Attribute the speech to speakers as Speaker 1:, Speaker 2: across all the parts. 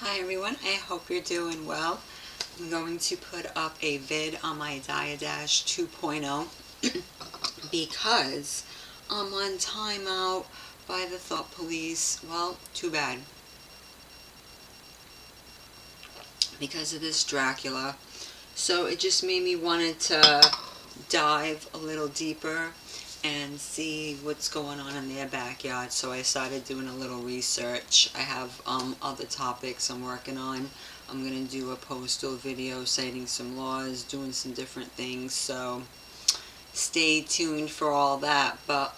Speaker 1: Hi everyone, I hope you're doing well. I'm going to put up a vid on my Diadash 2.0 because I'm on timeout by the thought police. Well, too bad. Because of this Dracula. So it just made me wanted to dive a little deeper and see what's going on in their backyard. So I started doing a little research. I have other topics I'm working on. I'm going to do a postal video citing some laws, doing some different things. So stay tuned for all that. But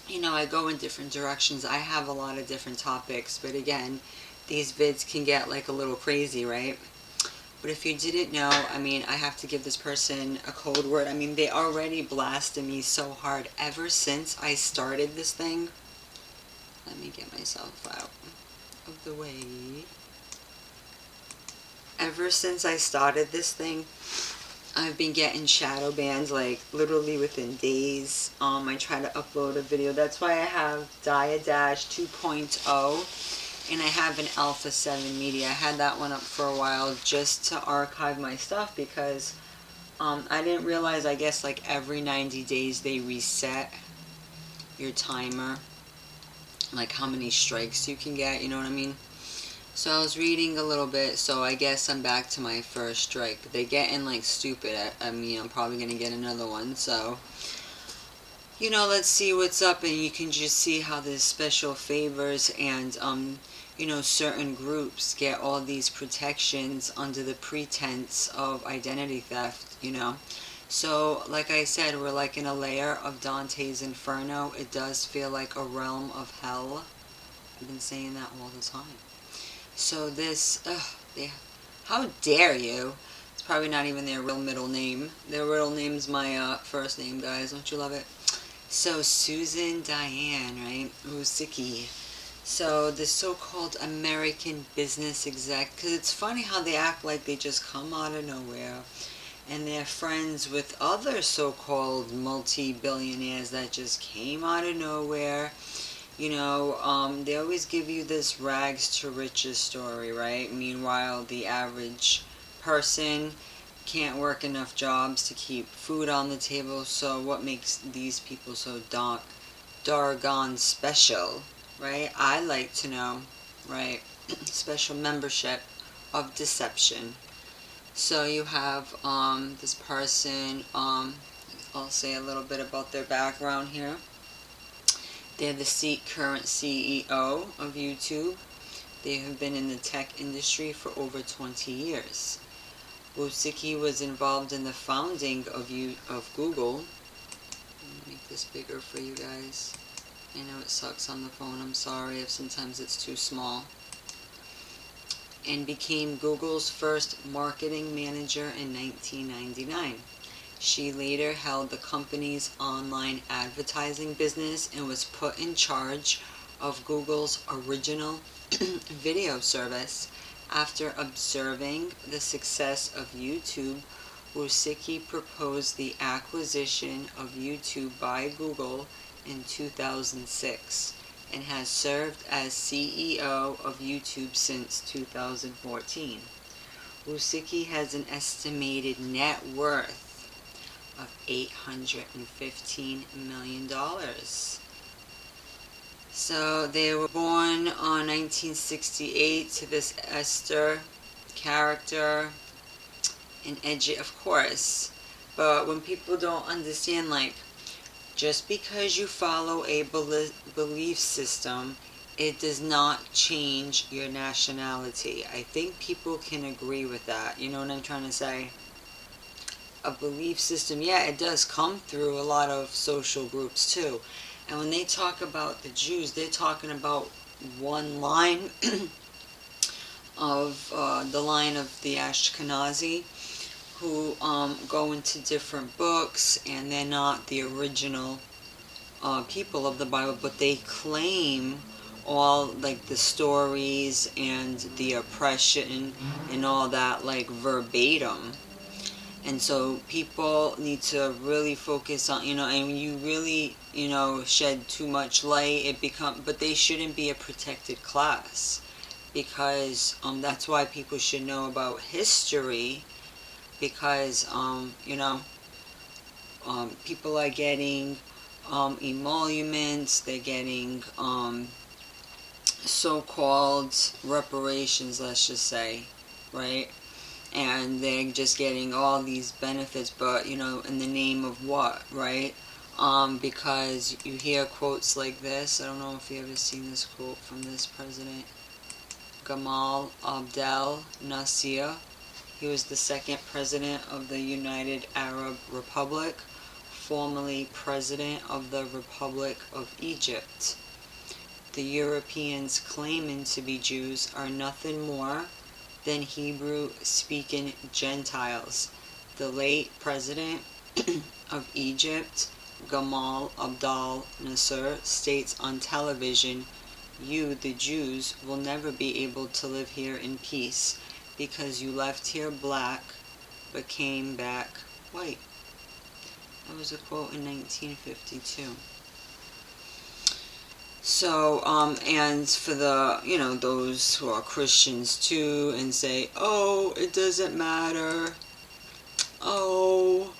Speaker 1: you know, I go in different directions. I have a lot of different topics, but again, these vids can get like a little crazy, right? But if you didn't know, I mean, I have to give this person a code word. I mean, they already blasted me so hard ever since I started this thing. Let me get myself out of the way. Ever since I started this thing, I've been getting shadow bans like literally within days. I try to upload a video. That's why I have Diadash 2.0. And I have an Alpha 7 Media. I had that one up for a while just to archive my stuff because I didn't realize, I guess, like every 90 days they reset your timer. Like how many strikes you can get, you know what I mean? So I was reading a little bit, so I guess I'm back to my first strike. But they're getting like stupid. I mean, I'm probably going to get another one, so... You know, let's see what's up, and you can just see how there's special favors and, you know, certain groups get all these protections under the pretense of identity theft, you know. So, like I said, we're like in a layer of Dante's Inferno. It does feel like a realm of hell. I've been saying that all the time. So this, how dare you? It's probably not even their real middle name. Their real name's my first name, guys. Don't you love it? So Susan Diane, right? Rusicki. So the so-called American business exec, because it's funny how they act like they just come out of nowhere and they're friends with other so-called multi-billionaires that just came out of nowhere. You know, they always give you this rags to riches story, right? Meanwhile, the average person can't work enough jobs to keep food on the table. So what makes these people so darn special, right? I like to know, right? Special membership of deception. So you have this person, I'll say a little bit about their background here. They're the current CEO of YouTube. They have been in the tech industry for over 20 years. Rusicki was involved in the founding of Google. Let me make this bigger for you guys. I know it sucks on the phone. I'm sorry if sometimes it's too small. And became Google's first marketing manager in 1999. She later held the company's online advertising business and was put in charge of Google's original video service. After observing the success of YouTube, Rusicki proposed the acquisition of YouTube by Google in 2006 and has served as CEO of YouTube since 2014. Rusicki has an estimated net worth of $815 million. So they were born on 1968 to this Esther character and Edgy, of course. But when people don't understand, like, just because you follow a belief system, it does not change your nationality. I think people can agree with that. You know what I'm trying to say? A belief system, yeah, it does come through a lot of social groups too. And when they talk about the Jews, they're talking about one line of the line of the Ashkenazi, who go into different books, and they're not the original people of the Bible, but they claim all like the stories and the oppression and all that like verbatim. And so people need to really focus on, you know, and you really, you know, shed too much light, but they shouldn't be a protected class. because that's why people should know about history, because people are getting emoluments, they're getting so-called reparations, let's just say, right? And they're just getting all these benefits, but in the name of what, right? Because you hear quotes like this. I don't know if you ever seen this quote from this president, Gamal Abdel Nasser. He was the second president of the United Arab Republic, formerly president of the Republic of Egypt. The Europeans claiming to be Jews are nothing more than Hebrew-speaking Gentiles. The late president of Egypt, Gamal Abdel Nasser, states on television, "You, the Jews, will never be able to live here in peace because you left here black but came back white." That was a quote in 1952. So, and for the, those who are Christians too, and say, oh, it doesn't matter, oh,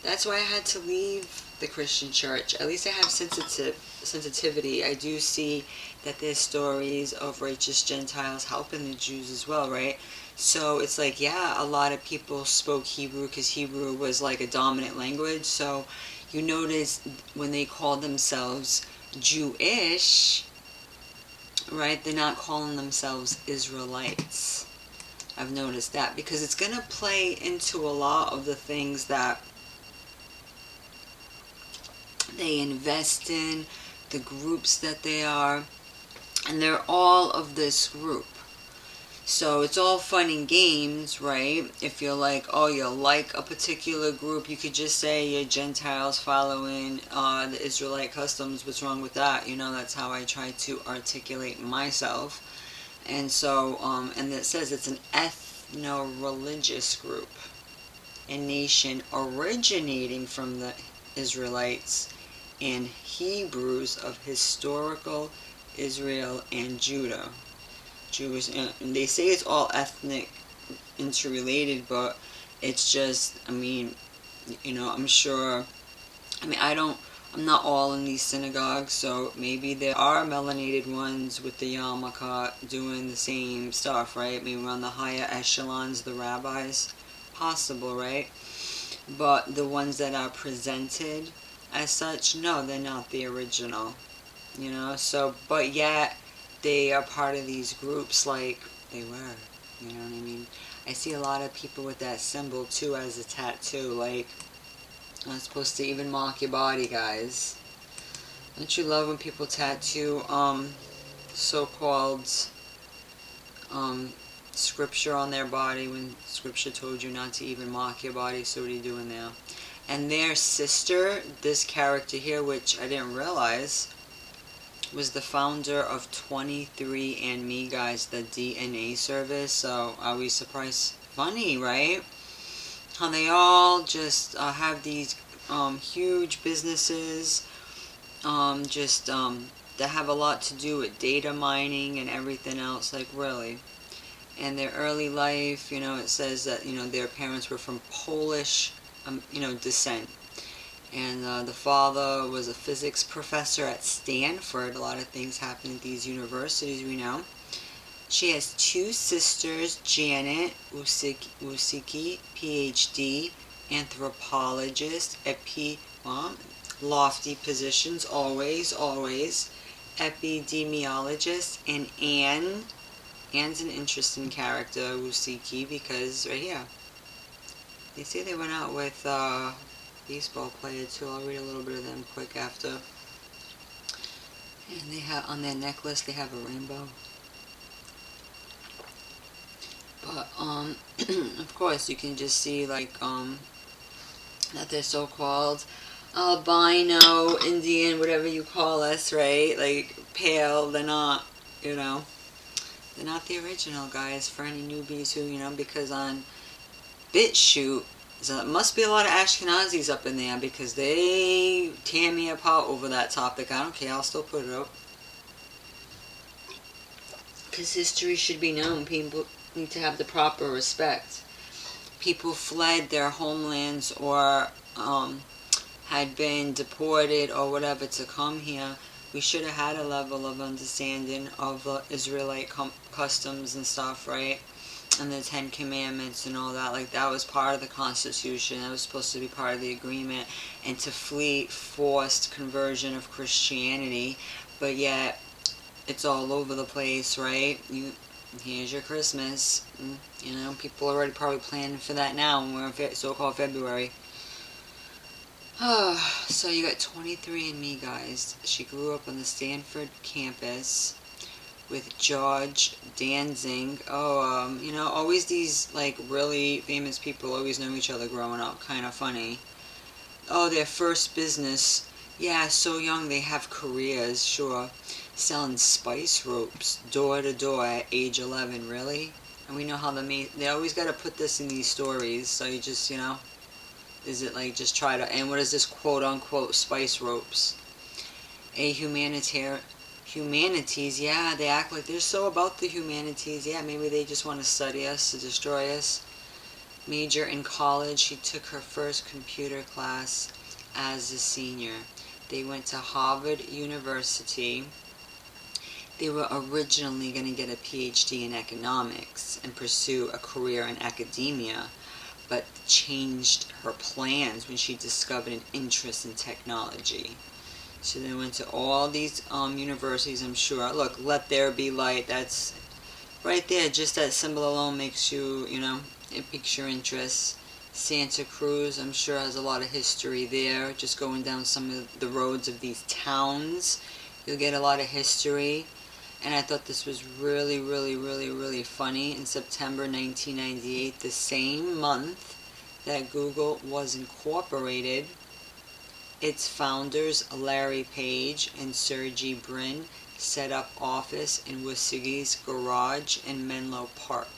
Speaker 1: that's why I had to leave the Christian church. At least I have sensitivity. I do see that there's stories of righteous Gentiles helping the Jews as well, right? So it's like, yeah, a lot of people spoke Hebrew because Hebrew was like a dominant language. So you notice when they call themselves Jewish, right, they're not calling themselves Israelites. I've noticed that because it's going to play into a lot of the things that they invest in, the groups that they are, and they're all of this group. So it's all fun and games, right? If you're like, oh, you like a particular group, you could just say you're Gentiles following the Israelite customs. What's wrong with that? That's how I try to articulate myself. And so, and it says it's an ethno-religious group, a nation originating from the Israelites and Hebrews of historical Israel and Judah. Jewish, and they say it's all ethnic interrelated, but it's just, I'm sure, I'm not all in these synagogues, so maybe there are melanated ones with the yarmulke doing the same stuff, right? Maybe on the higher echelons, the rabbis, possible, right? But the ones that are presented as such, no, they're not the original, so, but yet, they are part of these groups like they were, you know what I mean? I see a lot of people with that symbol too as a tattoo, like, not supposed to even mock your body, guys. Don't you love when people tattoo, so-called, scripture on their body when scripture told you not to even mock your body, so what are you doing now? And their sister, this character here, which I didn't realize, was the founder of 23andMe, guys, the DNA service. So are we surprised? Funny, right? How they all just have these huge businesses, that have a lot to do with data mining and everything else, like really. And their early life, it says that, their parents were from Polish, descent. And the father was a physics professor at Stanford. A lot of things happen at these universities, we know. She has two sisters, Janet Usiki, PhD, anthropologist at lofty positions, always, epidemiologist, and Anne. Anne's an interesting character, Usiki, because right here, they say they went out with baseball player too. I'll read a little bit of them quick after. And they have on their necklace they have a rainbow. But of course you can just see like that they're so-called albino, Indian, whatever you call us, right? Like pale. They're not, they're not the original, guys. For any newbies who, because on BitChute, so it must be a lot of Ashkenazis up in there because they tear me apart over that topic. I don't care. I'll still put it up. Because history should be known. People need to have the proper respect. People fled their homelands or had been deported or whatever to come here. We should have had a level of understanding of the Israelite customs and stuff, right? And the Ten Commandments and all that. Like, that was part of the Constitution. That was supposed to be part of the agreement. And to flee forced conversion of Christianity. But yet, it's all over the place, right? Here's your Christmas. You know, people are already probably planning for that now when we're in so-called February. So you got 23andMe, guys. She grew up on the Stanford campus with George Danzig. You know, always these, like, really famous people always know each other growing up. Kind of funny. Oh, their first business. Yeah, so young they have careers, sure. Selling spice ropes door to door at age 11, really? And we know how they always got to put this in these stories, so you just, you know, is it like just try to, and what is this quote unquote spice ropes? A humanities, yeah, they act like they're so about the humanities, yeah, maybe they just want to study us, to destroy us. Major in college, she took her first computer class as a senior. They went to Harvard University. They were originally going to get a PhD in economics and pursue a career in academia, but changed her plans when she discovered an interest in technology. So they went to all these universities, I'm sure. Look, let there be light. That's right there. Just that symbol alone makes you, you know, it piques your interest. Santa Cruz, I'm sure, has a lot of history there. Just going down some of the roads of these towns, you'll get a lot of history. And I thought this was really, really, really, really funny. In September 1998, the same month that Google was incorporated, its founders, Larry Page and Sergey Brin, set up office in Wisigi's garage in Menlo Park.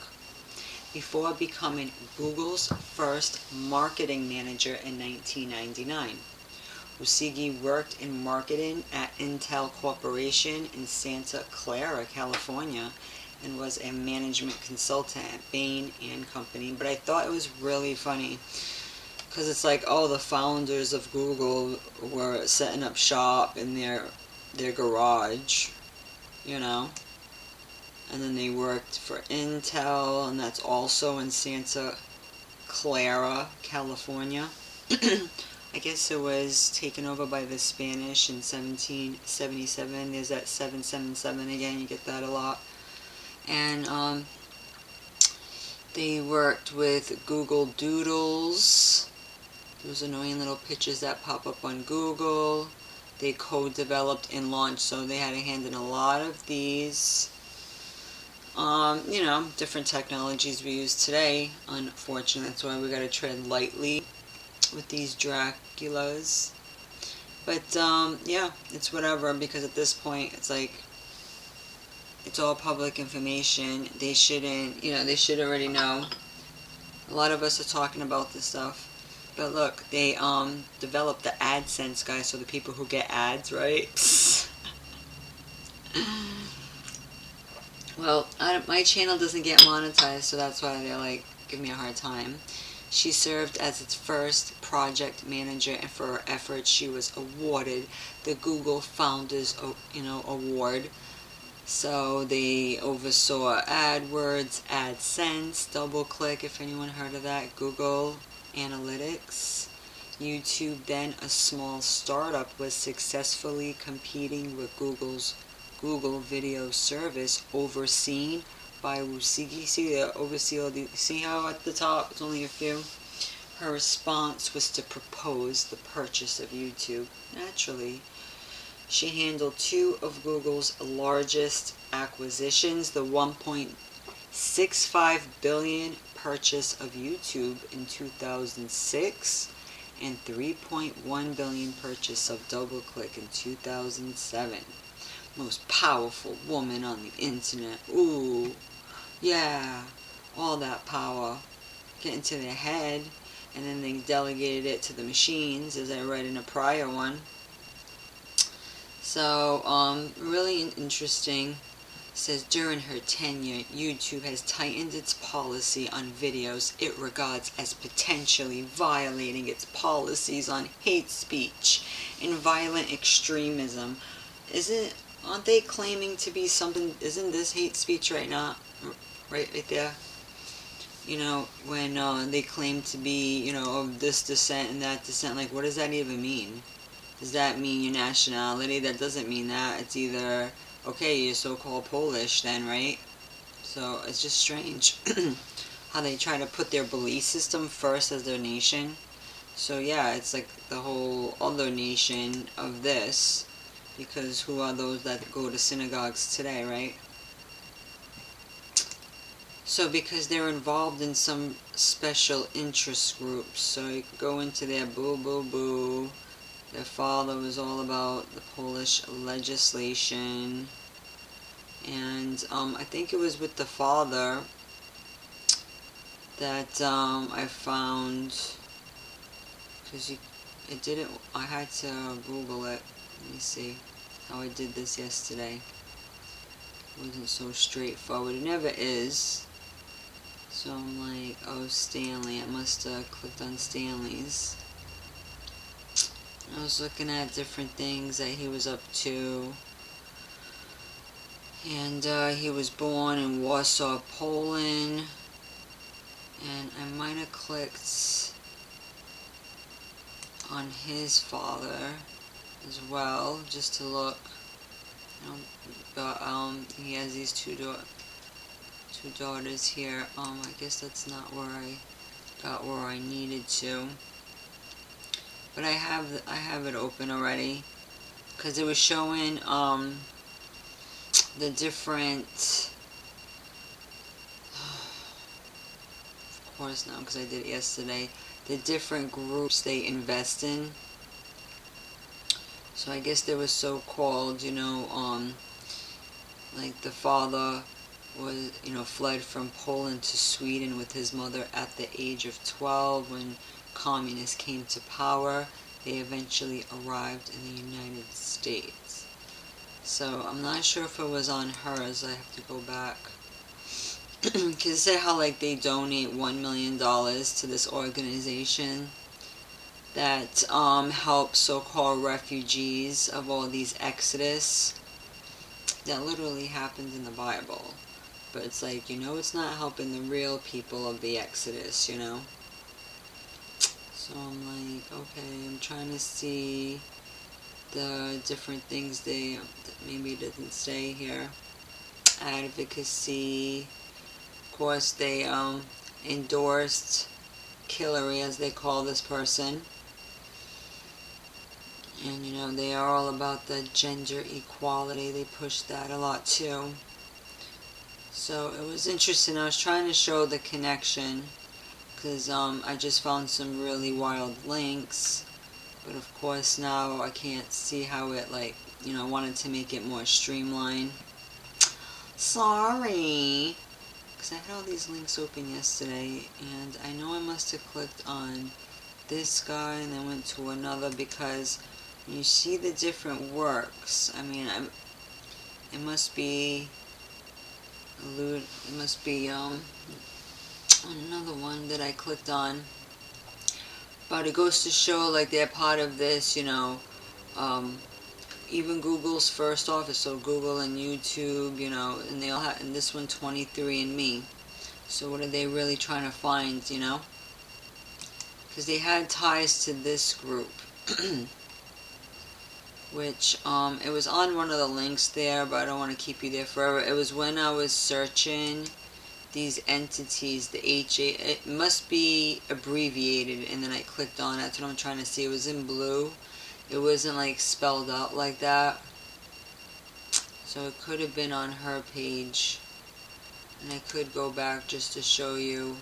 Speaker 1: Before becoming Google's first marketing manager in 1999. Wisigi worked in marketing at Intel Corporation in Santa Clara, California, and was a management consultant at Bain & Company. But I thought it was really funny, because it's like, oh, the founders of Google were setting up shop in their garage, you know, and then they worked for Intel, and that's also in Santa Clara, California. I guess it was taken over by the Spanish in 1777. There's that 777 again, you get that a lot. And they worked with Google Doodles, those annoying little pictures that pop up on Google. They co-developed and launched, so they had a hand in a lot of these, you know, different technologies we use today. Unfortunately, that's why we gotta tread lightly with these Draculas. But yeah, it's whatever, because at this point it's like, it's all public information. They shouldn't, you know, they should already know. A lot of us are talking about this stuff. But look, they developed the AdSense, guys, so the people who get ads, right? Well, my channel doesn't get monetized, so that's why they're like, give me a hard time. She served as its first project manager, and for her efforts, she was awarded the Google Founders, you know, Award. So they oversaw AdWords, AdSense, DoubleClick, if anyone heard of that, Google Analytics. YouTube, then a small startup, was successfully competing with Google's Google Video Service, overseen by Wusigi. See, they oversee all the, see how at the top it's only a few? Her response was to propose the purchase of YouTube. Naturally, she handled two of Google's largest acquisitions, the $1.65 billion purchase of YouTube in 2006 and $3.1 billion purchase of DoubleClick in 2007. Most powerful woman on the internet. Ooh, yeah, all that power getting to their head, and then they delegated it to the machines, as I read in a prior one. So, really interesting says, during her tenure, YouTube has tightened its policy on videos it regards as potentially violating its policies on hate speech and violent extremism. Aren't they claiming to be something? Isn't this hate speech right now? Right there? You know, when they claim to be, you know, of this descent and that descent, like, what does that even mean? Does that mean your nationality? That doesn't mean that. It's either, okay, you're so-called Polish then, right? So it's just strange how they try to put their belief system first as their nation. So yeah, it's like the whole other nation of this, because who are those that go to synagogues today, right? So because they're involved in some special interest groups, so you go into their boo boo boo. Their father was all about the Polish legislation, and I think it was with the father that I found, because it didn't, I had to Google it. Let me see how I did this yesterday. It wasn't so straightforward. It never is. So I'm like, oh, Stanley. I must have clicked on Stanley's. I was looking at different things that he was up to. And he was born in Warsaw, Poland. And I might have clicked on his father as well, just to look. But he has these two daughters here. I guess that's not where I got where I needed to. But I have it open already, because it was showing the different, of course now, because I did it yesterday, the different groups they invest in. So I guess there was so-called, you know, like the father was, you know, fled from Poland to Sweden with his mother at the age of 12 when communists came to power. They eventually arrived in the United States. So I'm not sure if it was on hers. I have to go back. Because it said how, like, they donate $1 million to this organization that helps so-called refugees of all these exodus. That literally happens in the Bible. But it's like, you know, it's not helping the real people of the exodus, you know. So I'm like, okay, I'm trying to see the different things they, maybe it doesn't say here. Advocacy. Of course, they endorsed Hillary, as they call this person. And, you know, they are all about the gender equality. They push that a lot, too. So it was interesting. I was trying to show the connection, because I just found some really wild links. But, of course, now I can't see how it, like, you know, I wanted to make it more streamlined. Sorry. Because I had all these links open yesterday, and I know I must have clicked on this guy and then went to another, because you see the different works. I mean, it must be another one that I clicked on. But it goes to show, like, they're part of this, you know, even Google's first office, so Google and YouTube, you know, and they all have, and this one 23andMe. So what are they really trying to find, you know? Because they had ties to this group. Which, it was on one of the links there, but I don't want to keep you there forever. It was when I was searching these entities, the HA, it must be abbreviated, and then I clicked on it. That's what I'm trying to see. It was in blue. It wasn't, like, spelled out like that. So it could have been on her page. And I could go back just to show you,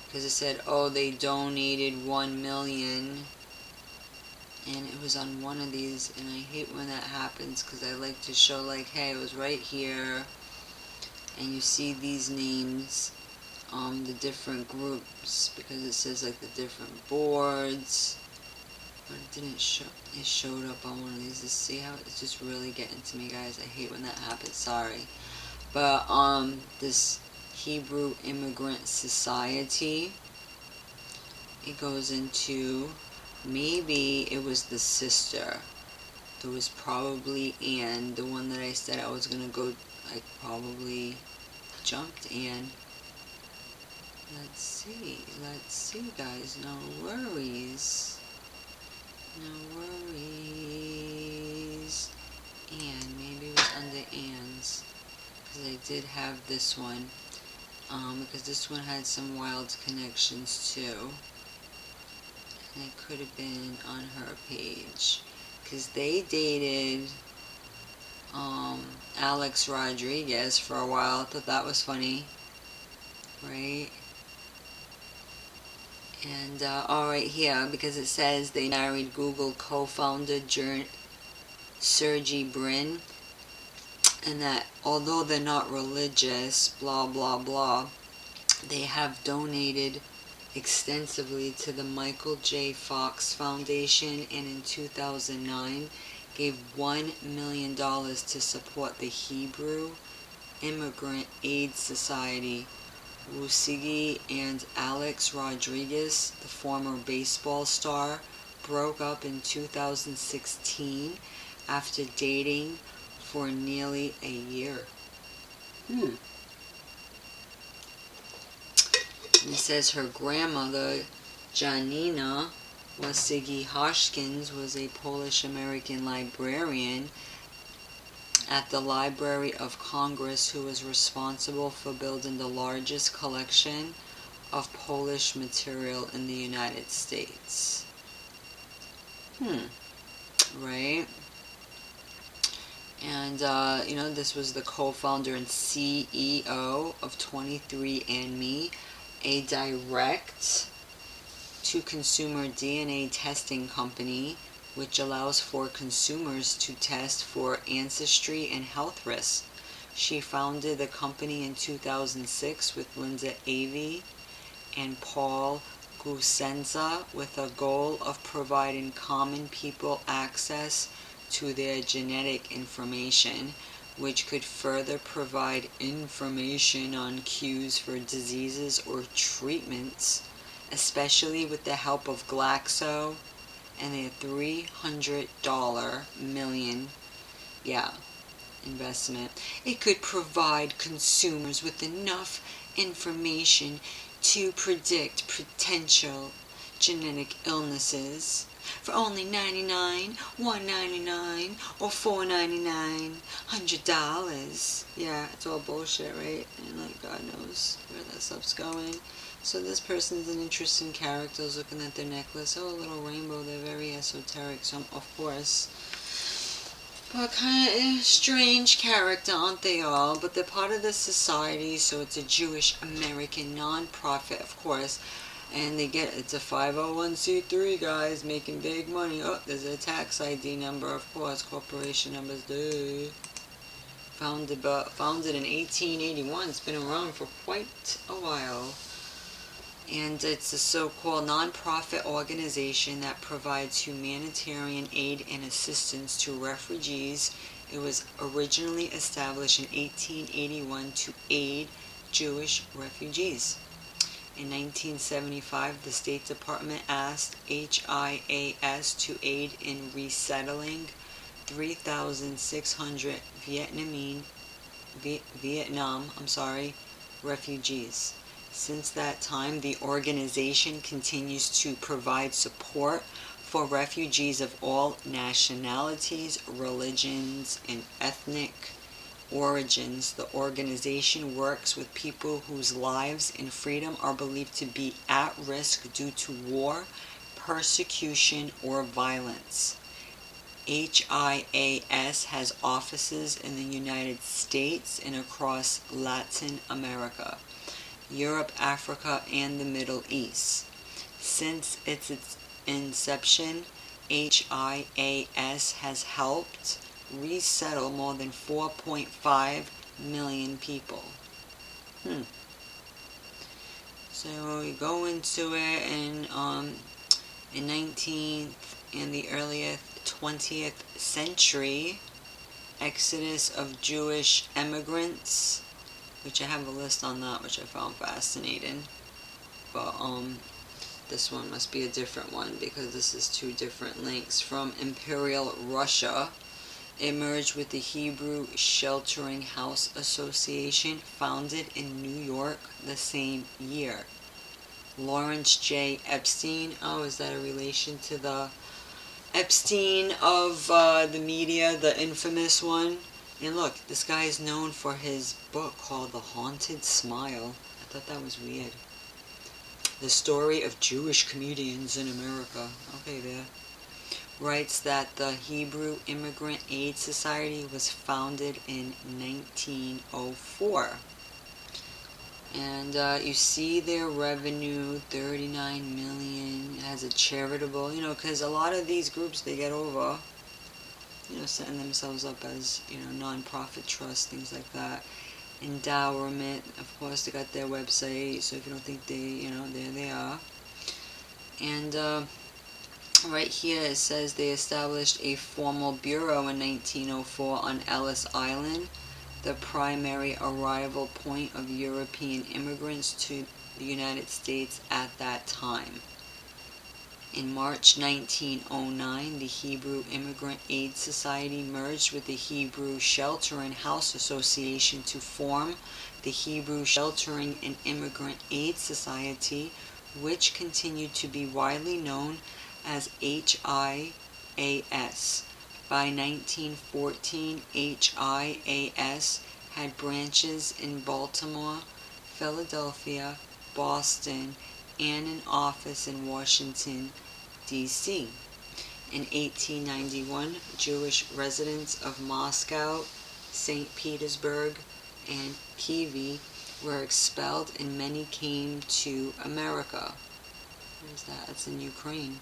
Speaker 1: because it said, oh, they donated $1 million. And it was on one of these, and I hate when that happens, because I like to show, like, hey, it was right here, and you see these names, the different groups, because it says, like, the different boards, but it didn't show, it showed up on one of these. To see how it's just really getting to me, guys. I hate when that happens, sorry. But this Hebrew Immigrant Society, it goes into, maybe it was the sister. There was probably Anne, the one that I said I was gonna go. I probably jumped Anne. Let's see, guys. No worries. No worries. Anne, maybe it was under Anne's, because I did have this one. Because this one had some wild connections too. And it could have been on her page. Because they dated Alex Rodriguez for a while. I thought that was funny. Right? And, right here, because it says they married Google co-founder Sergey Brin. And that although they're not religious, blah, blah, blah, they have donated extensively to the Michael J. Fox Foundation, and in 2009 gave $1 million to support the Hebrew Immigrant Aid Society. Wusigi and Alex Rodriguez, the former baseball star, broke up in 2016 after dating for nearly a year. And it says her grandmother, Janina Wysocki-Hoskins, was a Polish-American librarian at the Library of Congress who was responsible for building the largest collection of Polish material in the United States. Right? And, this was the co-founder and CEO of 23andMe, a direct-to-consumer DNA testing company which allows for consumers to test for ancestry and health risks. She founded the company in 2006 with Linda Avey and Paul Gusenza with a goal of providing common people access to their genetic information, which could further provide information on cues for diseases or treatments, especially with the help of Glaxo and their $300 million investment. It could provide consumers with enough information to predict potential genetic illnesses for only $99, $199, or $499, $100. Yeah, it's all bullshit, right? And like God knows where that stuff's going. So this person's an interesting character. I was looking at their necklace. Oh, a little rainbow. They're very esoteric, so of course. But kind of strange character, aren't they all? But they're part of the society, so it's a Jewish American non-profit, of course. And it's a 501c3, guys, making big money. Oh, there's a tax ID number, of course. Corporation numbers, duh. Founded in 1881. It's been around for quite a while. And it's a so-called non-profit organization that provides humanitarian aid and assistance to refugees. It was originally established in 1881 to aid Jewish refugees. In 1975, the State Department asked HIAS to aid in resettling 3,600 Vietnam refugees. Since that time, the organization continues to provide support for refugees of all nationalities, religions, and ethnic origins. The organization works with people whose lives and freedom are believed to be at risk due to war, persecution, or violence. HIAS has offices in the United States and across Latin America, Europe, Africa, and the Middle East. Since its inception, HIAS has helped resettle more than 4.5 million people. So we go into it in the earliest 20th century. exodus of Jewish immigrants, which I have a list on that, which I found fascinating. But this one must be a different one because this is two different links. From Imperial Russia, it merged with the Hebrew Sheltering House Association, founded in New York the same year. Lawrence J. Epstein. Oh, is that a relation to the Epstein of the media, the infamous one? And look, this guy is known for his book called The Haunted Smile. I thought that was weird. The story of Jewish comedians in America. Okay, there. Writes that the Hebrew Immigrant Aid Society was founded in 1904. And you see their revenue, 39 million, has a charitable, you know, because a lot of these groups, they get over, you know, setting themselves up as, you know, non-profit trusts, things like that. Endowment, of course, they got their website, so if you don't think they, you know, there they are. And right here it says they established a formal bureau in 1904 on Ellis Island, the primary arrival point of European immigrants to the United States at that time. In March 1909, the Hebrew Immigrant Aid Society merged with the Hebrew Sheltering House Association to form the Hebrew Sheltering and Immigrant Aid Society, which continued to be widely known as HIAS. By 1914, HIAS had branches in Baltimore, Philadelphia, Boston, and an office in Washington, D.C. In 1891, Jewish residents of Moscow, St. Petersburg, and Kiev were expelled and many came to America. Where's that? That's in Ukraine.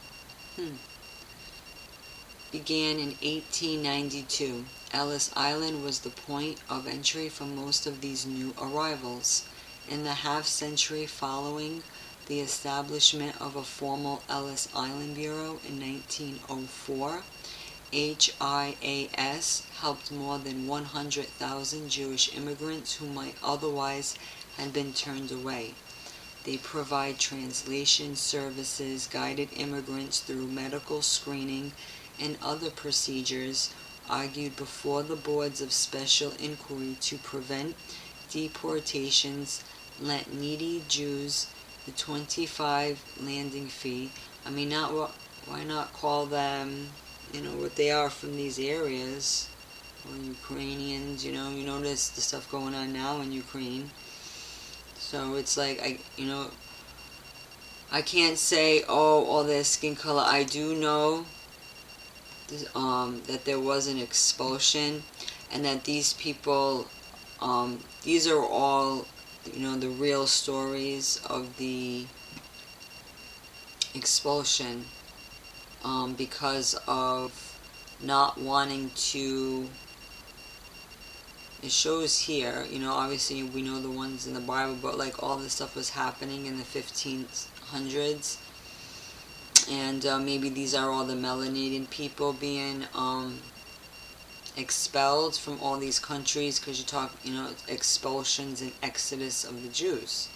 Speaker 1: Began in 1892. Ellis Island was the point of entry for most of these new arrivals. In the half-century following the establishment of a formal Ellis Island Bureau in 1904, HIAS helped more than 100,000 Jewish immigrants who might otherwise have been turned away. They provide translation services, guided immigrants through medical screening and other procedures, argued before the boards of special inquiry to prevent deportations, lent needy Jews the 25 landing fee. I mean, why not call them, you know, what they are from these areas? Or Ukrainians, you know, you notice the stuff going on now in Ukraine. So it's like, I can't say, oh, all their skin color. I do know that there was an expulsion, and that these people, these are all, you know, the real stories of the expulsion, because of not wanting to. It shows here, you know, obviously we know the ones in the Bible, but like all this stuff was happening in the 1500s, and maybe these are all the melanated people being expelled from all these countries, because you talk, you know, expulsions and exodus of the Jews.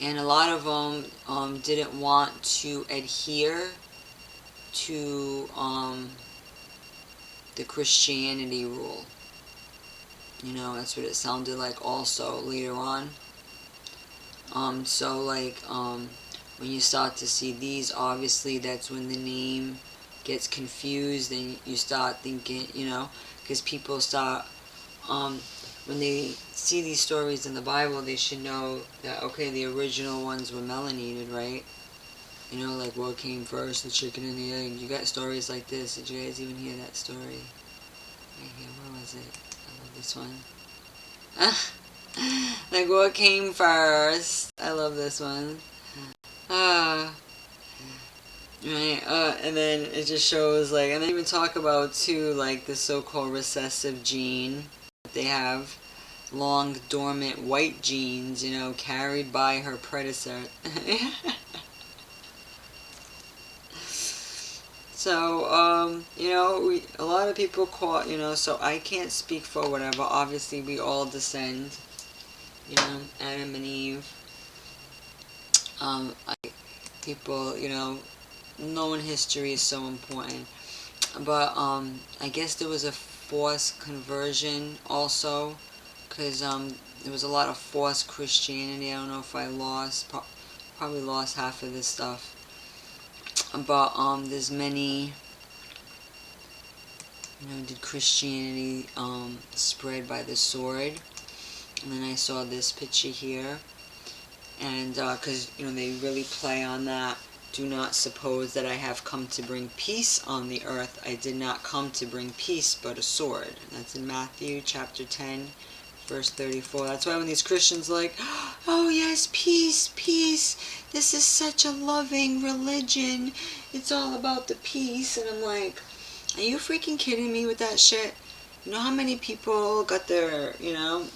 Speaker 1: And a lot of them didn't want to adhere to the Christianity rule. You know, that's what it sounded like also later on. So like, when you start to see these, obviously that's when the name gets confused, and you start thinking, you know, because people start, when they see these stories in the Bible, they should know that, okay, the original ones were melanated, right? You know, like what came first, the chicken and the egg. You got stories like this. Did you guys even hear that story? Right here, where was it? I love this one. Like what came first? I love this one. Right, and then it just shows, like, and they even talk about too, like the so-called recessive gene that they have, long dormant white genes, you know, carried by her predecessor. So, you know, a lot of people call, you know, so I can't speak for whatever. Obviously, we all descend, you know, Adam and Eve. People, you know, knowing history is so important. But, I guess there was a forced conversion also, because, there was a lot of forced Christianity. I don't know if I probably lost half of this stuff. But, there's many, you know, did Christianity, spread by the sword? And then I saw this picture here. And, because, you know, they really play on that. Do not suppose that I have come to bring peace on the earth. I did not come to bring peace, but a sword. And that's in Matthew chapter 10, verse 34. That's why when these Christians are like, oh yes, peace, peace. This is such a loving religion. It's all about the peace. And I'm like, are you freaking kidding me with that shit? You know how many people got their, you know,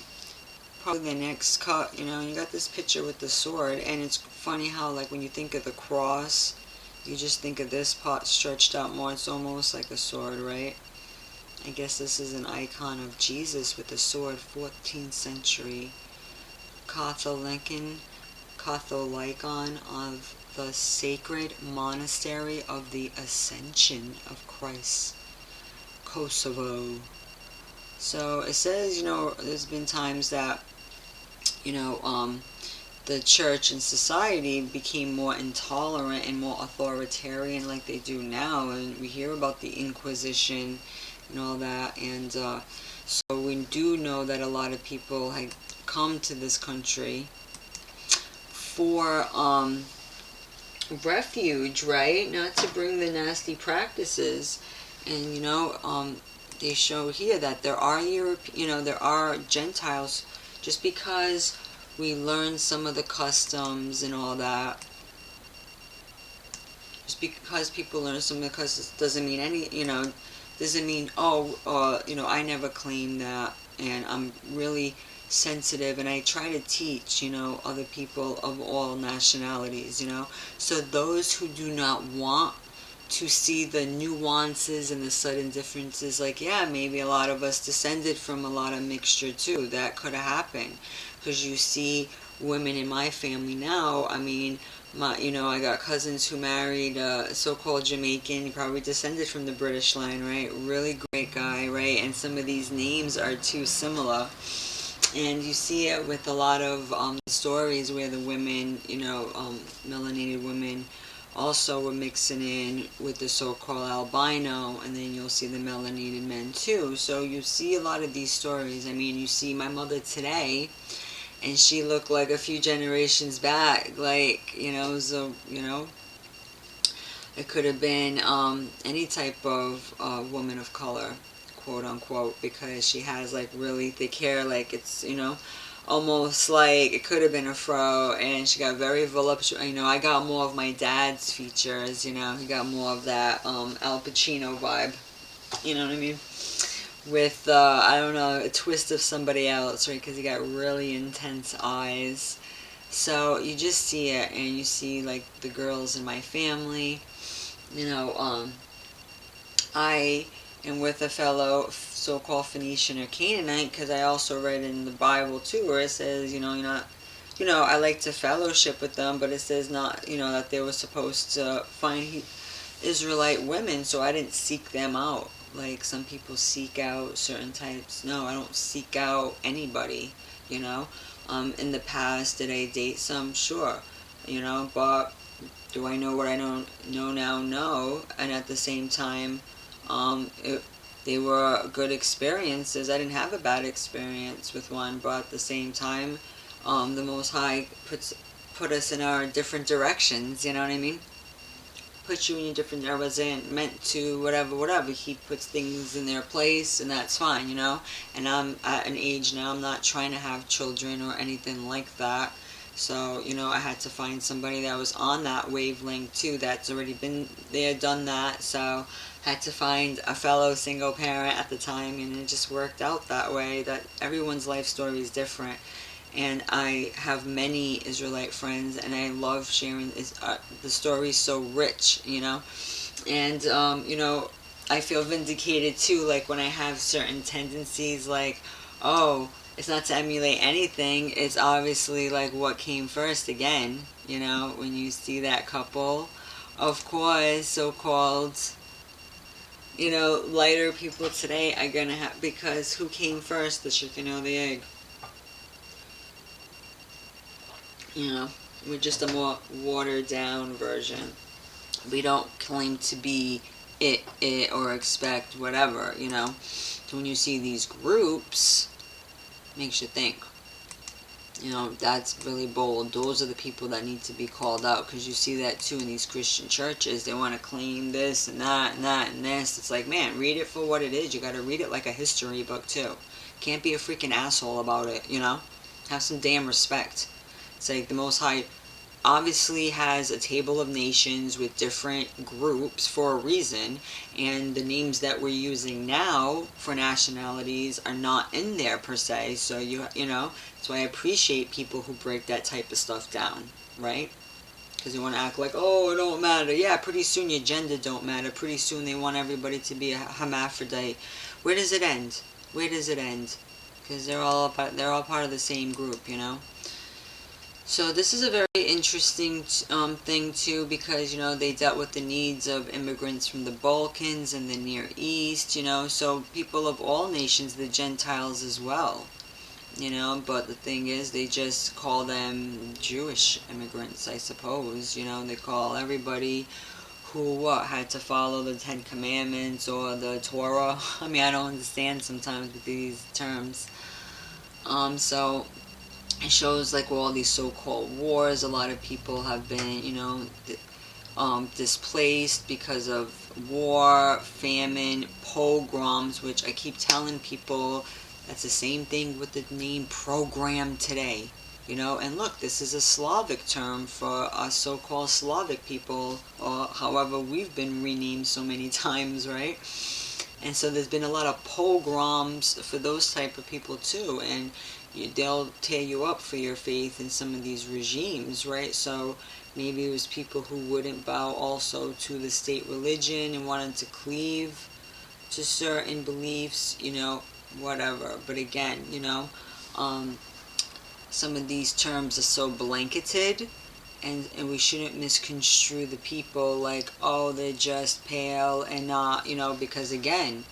Speaker 1: probably the next cut, you know, you got this picture with the sword, and it's funny how, like, when you think of the cross, you just think of this part stretched out more. It's almost like a sword, right? I guess this is an icon of Jesus with a sword, 14th century Catholicon of the Sacred Monastery of the Ascension of Christ, Kosovo. So it says, you know, there's been times that, you know, the church and society became more intolerant and more authoritarian like they do now, and we hear about the Inquisition and all that, and so we do know that a lot of people had come to this country for refuge, right? Not to bring the nasty practices. And, you know, they show here that there are there are Gentiles. Just because we learn some of the customs and all that, just because people learn some of the customs doesn't mean doesn't mean, you know, I never claimed that, and I'm really sensitive, and I try to teach, you know, other people of all nationalities, you know. So those who do not want to see the nuances and the sudden differences, like, yeah, maybe a lot of us descended from a lot of mixture too. That could have happened, because you see women in my family now. I mean, you know, I got cousins who married a so-called Jamaican. He probably descended from the British line, right? Really great guy, right? And some of these names are too similar. And you see it with a lot of stories where the women, you know, melanated women, also were mixing in with the so-called albino, and then you'll see the melanated men too. So you see a lot of these stories. I mean, you see my mother today, and she looked like a few generations back, like, you know, so, you know, it could have been any type of woman of color, quote unquote, because she has like really thick hair, like it's, you know, almost like it could have been a fro, and she got very voluptuous. You know, I got more of my dad's features, you know, he got more of that Al Pacino vibe, you know what I mean, with I don't know, a twist of somebody else, right, because he got really intense eyes. So you just see it, and you see like the girls in my family, you know, I am with a fellow so-called Phoenician or Canaanite, because I also read in the Bible too where it says, you know, you're not, you know, I like to fellowship with them, but it says not, you know, that they were supposed to find Israelite women, so I didn't seek them out. Like some people seek out certain types. No, I don't seek out anybody, you know. In the past, did I date some? Sure, you know, but do I know what I don't know now? No. And at the same time, they were good experiences. I didn't have a bad experience with one, but at the same time, the Most High put us in our different directions, you know what I mean? Put you in your different, I wasn't meant to, whatever. He puts things in their place, and that's fine, you know? And I'm at an age now, I'm not trying to have children or anything like that. So, you know, I had to find somebody that was on that wavelength too, that's already been there, done that. So, had to find a fellow single parent at the time, and it just worked out that way. That everyone's life story is different. And I have many Israelite friends, and I love sharing the story's so rich, you know. And, you know, I feel vindicated too, like when I have certain tendencies, like, oh, it's not to emulate anything, it's obviously like what came first again, you know, when you see that couple, of course, so-called, you know, lighter people today are gonna have, because who came first, the chicken or the egg? You know, we're just a more watered down version. We don't claim to be it, or expect whatever, you know. So when you see these groups, makes you think. You know, that's really bold. Those are the people that need to be called out, because you see that too in these Christian churches. They want to claim this and that and that and this. It's like, man, read it for what it is. You got to read it like a history book too. Can't be a freaking asshole about it, you know. Have some damn respect. It's like the Most High obviously has a table of nations with different groups for a reason, and the names that we're using now for nationalities are not in there per se. So you know, so I appreciate people who break that type of stuff down, right? Because they want to act like, oh, it don't matter. Yeah, pretty soon your gender don't matter. Pretty soon they want everybody to be a hermaphrodite. Where does it end? Where does it end? Because they're all part of the same group, you know. So this is a very interesting thing too, because, you know, they dealt with the needs of immigrants from the Balkans and the Near East, you know, so people of all nations, the Gentiles as well, you know, but the thing is, they just call them Jewish immigrants, I suppose, you know. They call everybody who had to follow the Ten Commandments or the Torah. I mean, I don't understand sometimes with these terms. So it shows like all these so-called wars, a lot of people have been, you know, displaced because of war, famine, pogroms, which I keep telling people that's the same thing with the name program today, you know. And look, this is a Slavic term for us so-called Slavic people, or however we've been renamed so many times, right? And so there's been a lot of pogroms for those type of people too, and they'll tear you up for your faith in some of these regimes, right? So maybe it was people who wouldn't bow also to the state religion and wanted to cleave to certain beliefs, you know, whatever. But again, you know, some of these terms are so blanketed, and we shouldn't misconstrue the people like, oh, they're just pale and not, you know, because again,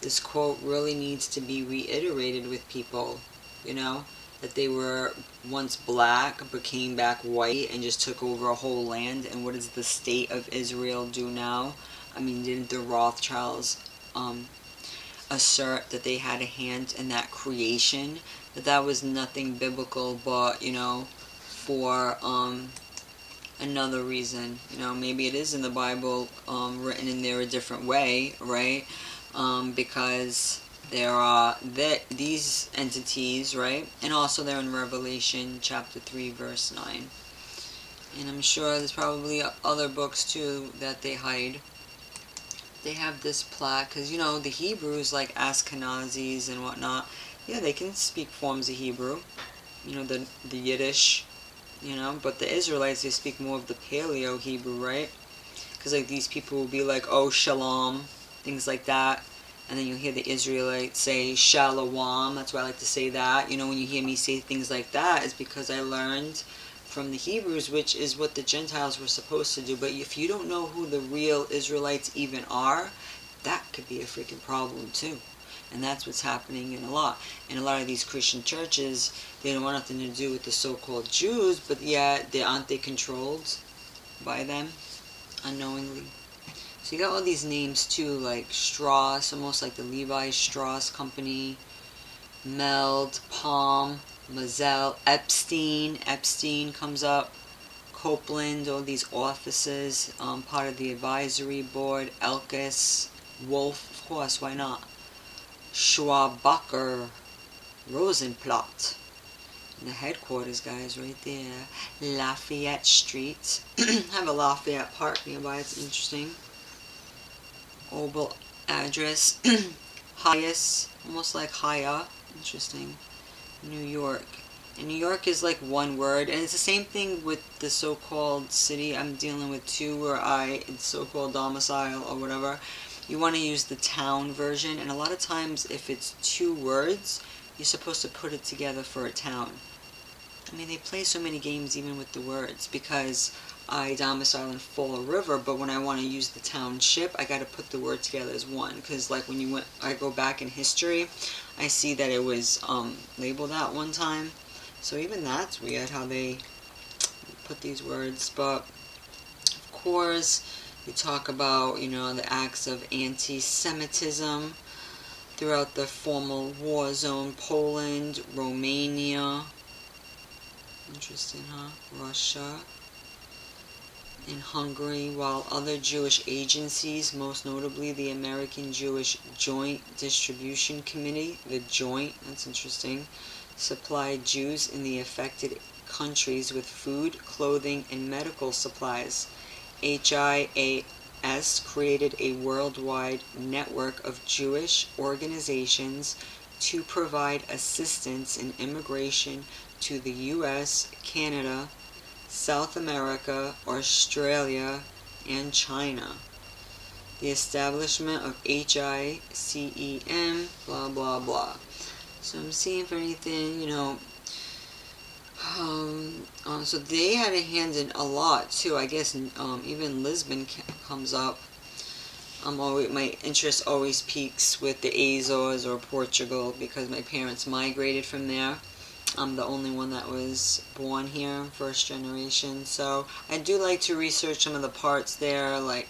Speaker 1: this quote really needs to be reiterated with people, you know, that they were once black but came back white and just took over a whole land. And what does the state of Israel do now? I mean, didn't the Rothschilds assert that they had a hand in that creation, that was nothing biblical, but, you know, for another reason? You know, maybe it is in the Bible, written in there a different way, right? Because there are these entities, right? And also they're in Revelation chapter 3 verse 9. And I'm sure there's probably other books too that they hide. They have this plaque, because, you know, the Hebrews, like Ashkenazis and whatnot, yeah, they can speak forms of Hebrew, you know, the Yiddish, you know, but the Israelites, they speak more of the Paleo Hebrew, right? Because, like, these people will be like, oh, shalom, things like that, and then you'll hear the Israelites say shalom. That's why I like to say that, you know. When you hear me say things like that, it's because I learned from the Hebrews, which is what the Gentiles were supposed to do. But if you don't know who the real Israelites even are, that could be a freaking problem too. And that's what's happening in a lot of these Christian churches. They don't want nothing to do with the so-called Jews, but yet aren't they controlled by them unknowingly? So you got all these names too, like Strauss, almost like the Levi Strauss Company, Meld, Palm, Mazel, Epstein comes up, Copeland, all these offices, part of the advisory board, Elkis, Wolf, of course, why not? Schwabacher, Rosenblatt, and the headquarters, guys, right there, Lafayette Street. Have a Lafayette Park nearby, it's interesting. Oval address, Highest, almost like Haya, interesting, New York. And New York is like one word, and it's the same thing with the so-called city I'm dealing with too, where it's so-called domicile or whatever. You want to use the town version, and a lot of times if it's two words, you're supposed to put it together for a town. I mean, they play so many games even with the words, because I domicile in Fall River, but when I want to use the township, I got to put the word together as one, because like when I go back in history, I see that it was labeled out one time. So even that's weird how they put these words. But of course, you talk about, the acts of anti-Semitism throughout the former war zone, Poland, Romania. Interesting, huh? Russia and Hungary, while other Jewish agencies, most notably the American Jewish Joint Distribution Committee, the Joint, that's interesting, supplied Jews in the affected countries with food, clothing, and medical supplies. HIAS created a worldwide network of Jewish organizations to provide assistance in immigration to the U.S., Canada, South America, Australia, and China. The establishment of HICEM, blah, blah, blah. So I'm seeing if anything, so they had a hand in a lot too. I guess even Lisbon comes up. My interest always peaks with the Azores or Portugal because my parents migrated from there. I'm the only one that was born here, first generation. So I do like to research some of the parts there, like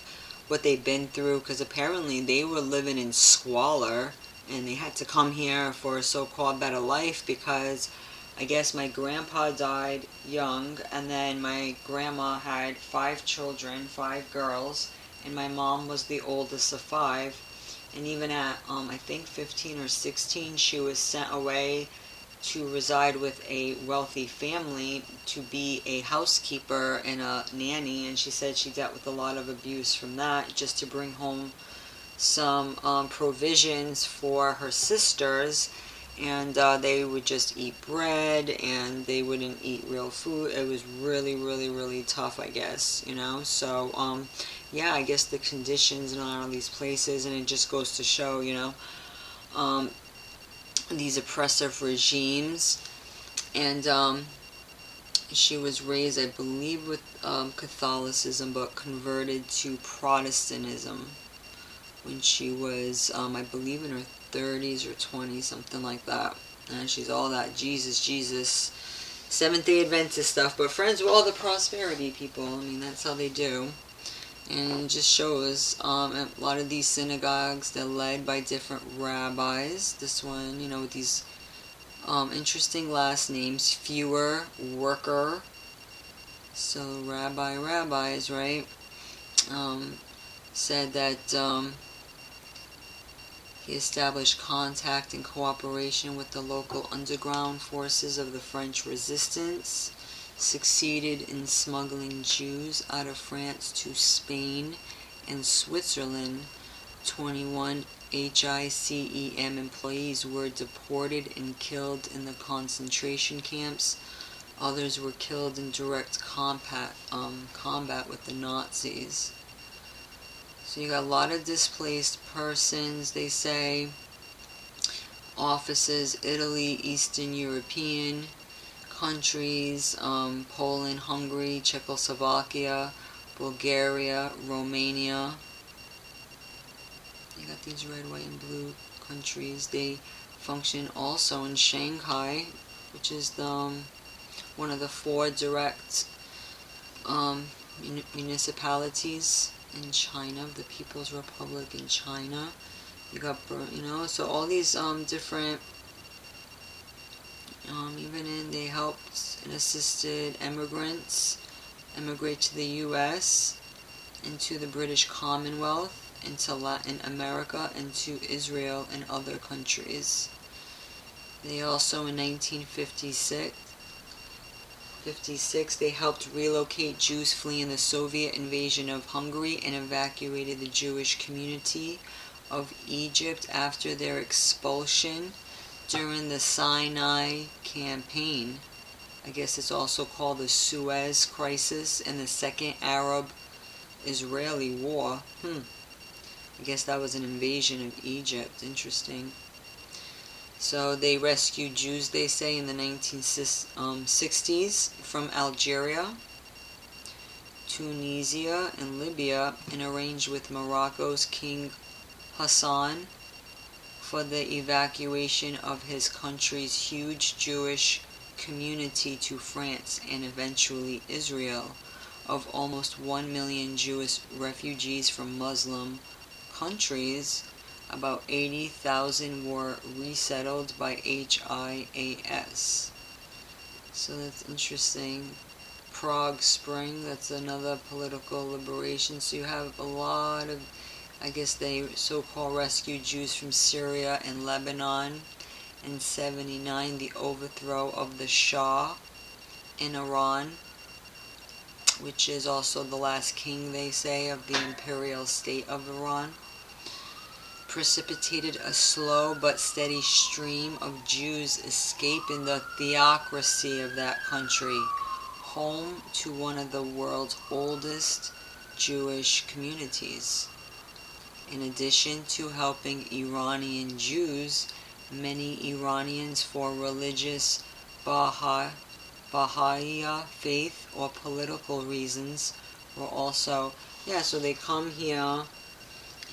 Speaker 1: what they've been through, because apparently they were living in squalor and they had to come here for a so-called better life because I guess my grandpa died young, and then my grandma had 5 children, 5 girls, and my mom was the oldest of 5. And even at, I think 15 or 16, she was sent away to reside with a wealthy family to be a housekeeper and a nanny, and she said she dealt with a lot of abuse from that, just to bring home some provisions for her sisters, and they would just eat bread and they wouldn't eat real food. It was really, really, really tough, I guess, so yeah, I guess the conditions in a lot of these places, and it just goes to show, these oppressive regimes. And she was raised, I believe, with Catholicism, but converted to Protestantism when she was, I believe, in her 30s or 20s, something like that. And she's all that Jesus, Seventh-day Adventist stuff, but friends with all the prosperity people. I mean, that's how they do. And it just shows a lot of these synagogues, they're led by different rabbis. This one, with these interesting last names, Fewer, Worker. So rabbis, right? Said that he established contact and cooperation with the local underground forces of the French resistance, succeeded in smuggling Jews out of France to Spain and Switzerland. 21 HICEM employees were deported and killed in the concentration camps. Others were killed in direct combat with the Nazis. So you got a lot of displaced persons, they say. Offices, Italy, Eastern European countries, Poland, Hungary, Czechoslovakia, Bulgaria, Romania. You got these red, white, and blue countries. They function also in Shanghai, which is one of the 4 direct municipalities in China, the People's Republic in China. You got, so all these different, they helped and assisted immigrants immigrate to the U.S., into the British Commonwealth, into Latin America, and to Israel and other countries. They also, in 1956, they helped relocate Jews fleeing the Soviet invasion of Hungary and evacuated the Jewish community of Egypt after their expulsion during the Sinai campaign. I guess it's also called the Suez Crisis and the Second Arab-Israeli War. I guess that was an invasion of Egypt. Interesting. So they rescued Jews, they say, in the 1960s from Algeria, Tunisia, and Libya, and arranged with Morocco's King Hassan for the evacuation of his country's huge Jewish community to France and eventually Israel. Of almost 1 million Jewish refugees from Muslim countries, about 80,000 were resettled by HIAS. So that's interesting. Prague Spring, that's another political liberation. So you have a lot of, I guess they so-called rescued Jews from Syria and Lebanon. In 79, the overthrow of the Shah in Iran, which is also the last king, they say, of the imperial state of Iran, precipitated a slow but steady stream of Jews escaping the theocracy of that country, home to one of the world's oldest Jewish communities. In addition to helping Iranian Jews, many Iranians for religious Baha'i faith or political reasons were also, so they come here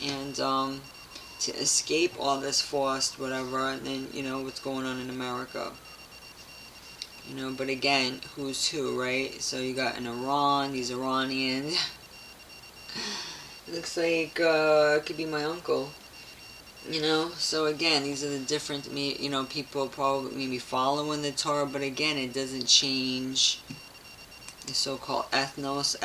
Speaker 1: and to escape all this forced whatever, and then, what's going on in America. But again, who's who, right? So you got in Iran, these Iranians. It looks like it could be my uncle. So again, these are the different, people probably maybe following the Torah, but again, it doesn't change the so-called ethnos,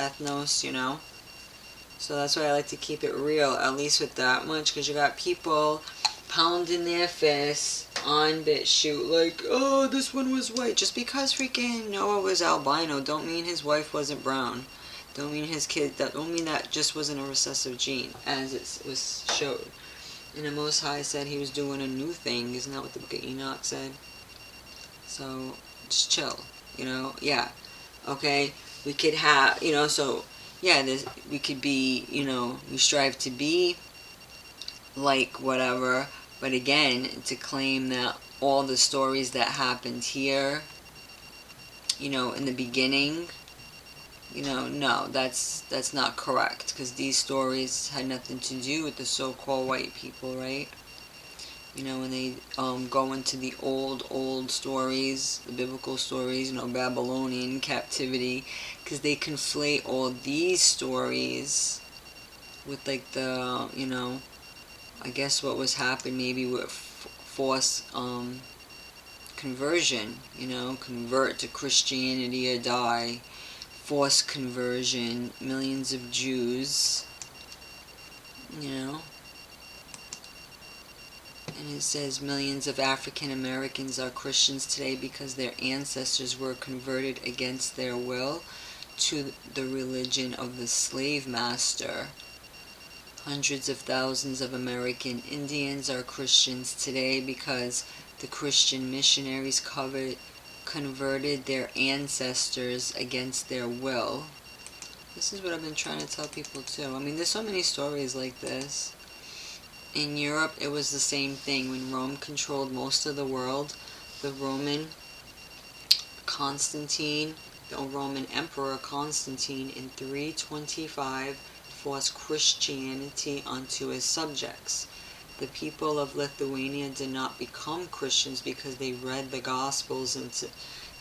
Speaker 1: So that's why I like to keep it real, at least with that much, because you got people pounding their fists on BitChute, like, oh, this one was white. Just because freaking Noah was albino, don't mean his wife wasn't brown. Don't mean his kid, don't mean that just wasn't a recessive gene, as it was showed. And the Most High said he was doing a new thing. Isn't that what the book of Enoch said? So, just chill, okay? We could have, so, we could be, we strive to be like whatever, but again, to claim that all the stories that happened here, in the beginning, no, that's not correct, because these stories had nothing to do with the so-called white people, right? When they go into the old stories, the biblical stories, Babylonian captivity, because they conflate all these stories with, like, the, I guess what was happening maybe with forced conversion, convert to Christianity or die. Forced conversion, millions of Jews, and it says millions of African Americans are Christians today because their ancestors were converted against their will to the religion of the slave master. Hundreds of thousands of American Indians are Christians today because the Christian missionaries converted their ancestors against their will. This is what I've been trying to tell people too. I mean, there's so many stories like this. In Europe, it was the same thing. When Rome controlled most of the world, the Roman Emperor Constantine in 325 forced Christianity onto his subjects. The people of Lithuania did not become Christians because they read the Gospels and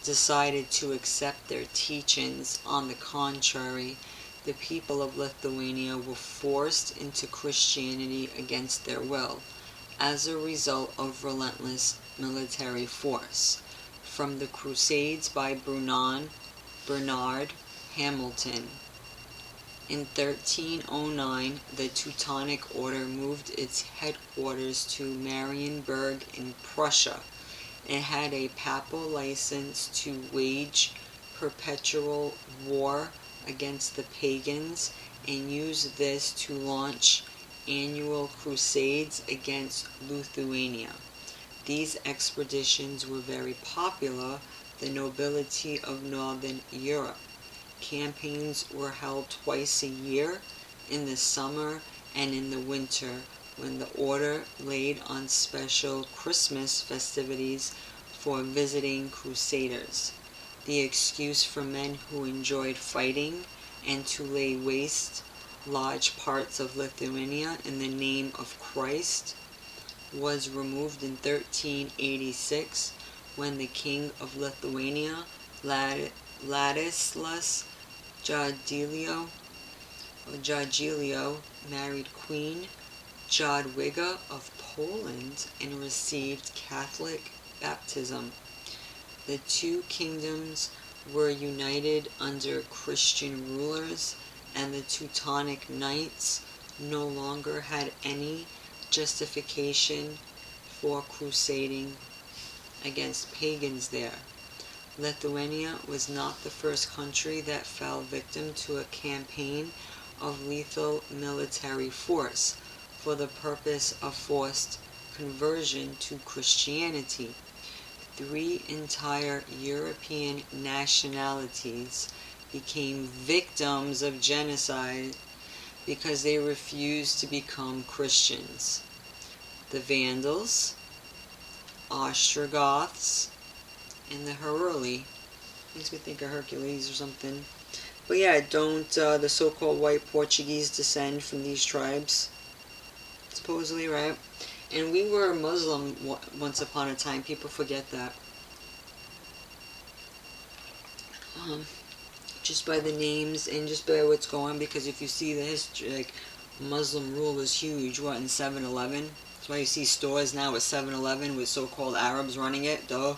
Speaker 1: decided to accept their teachings. On the contrary, the people of Lithuania were forced into Christianity against their will as a result of relentless military force. From the Crusades by Bernard Hamilton. In 1309, the Teutonic Order moved its headquarters to Marienburg in Prussia. It had a papal license to wage perpetual war against the pagans and use this to launch annual crusades against Lithuania. These expeditions were very popular the nobility of Northern Europe. Campaigns were held twice a year, in the summer and in the winter, when the order laid on special Christmas festivities for visiting crusaders. The excuse for men who enjoyed fighting and to lay waste large parts of Lithuania in the name of Christ was removed in 1386 when the king of Lithuania, Ladislas Jadgilio, married Queen Jadwiga of Poland and received Catholic baptism. The two kingdoms were united under Christian rulers, and the Teutonic Knights no longer had any justification for crusading against pagans there. Lithuania was not the first country that fell victim to a campaign of lethal military force for the purpose of forced conversion to Christianity. 3 entire European nationalities became victims of genocide because they refused to become Christians. The Vandals, Ostrogoths, and the Heruli. Makes me think of Hercules or something. But yeah, don't the so-called white Portuguese descend from these tribes? Supposedly, right? And we were Muslim once upon a time. People forget that. Just by the names and just by what's going on, because if you see the history, like, Muslim rule was huge, what, in 7-Eleven? That's why you see stores now with 7-Eleven with so-called Arabs running it, duh.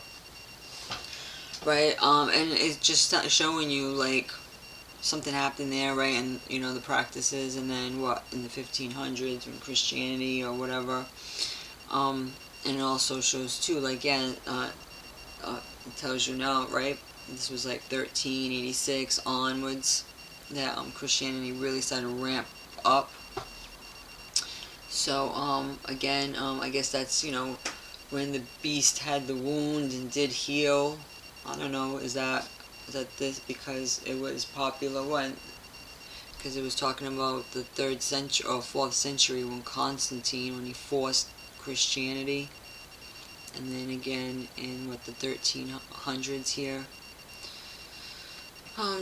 Speaker 1: Right, and it's just showing you, like, something happened there, right, and, you know, the practices, and then, what, in the 1500s, when Christianity, or whatever, and it also shows, too, like, yeah, it tells you now, right, this was, like, 1386 onwards, that, Christianity really started to ramp up. So, again, I guess that's, you know, when the beast had the wound and did heal. I don't know, is that this because it was popular? When? Because it was talking about the 3rd century or 4th century when Constantine, when he forced Christianity, and then again in what, the 1300s here.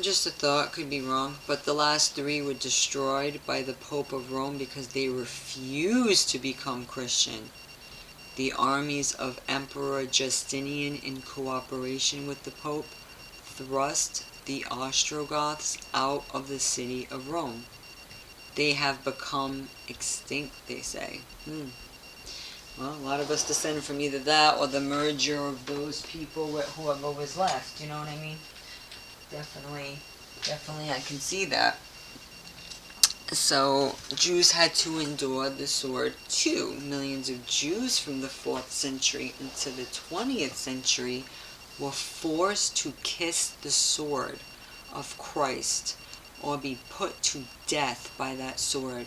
Speaker 1: Just a thought, could be wrong, but the last 3 were destroyed by the Pope of Rome because they refused to become Christian. The armies of Emperor Justinian, in cooperation with the Pope, thrust the Ostrogoths out of the city of Rome. They have become extinct, they say. Well, a lot of us descend from either that or the merger of those people with whoever was left, you know what I mean? Definitely I can see that. So, Jews had to endure the sword too. Millions of Jews from the 4th century into the 20th century were forced to kiss the sword of Christ or be put to death by that sword.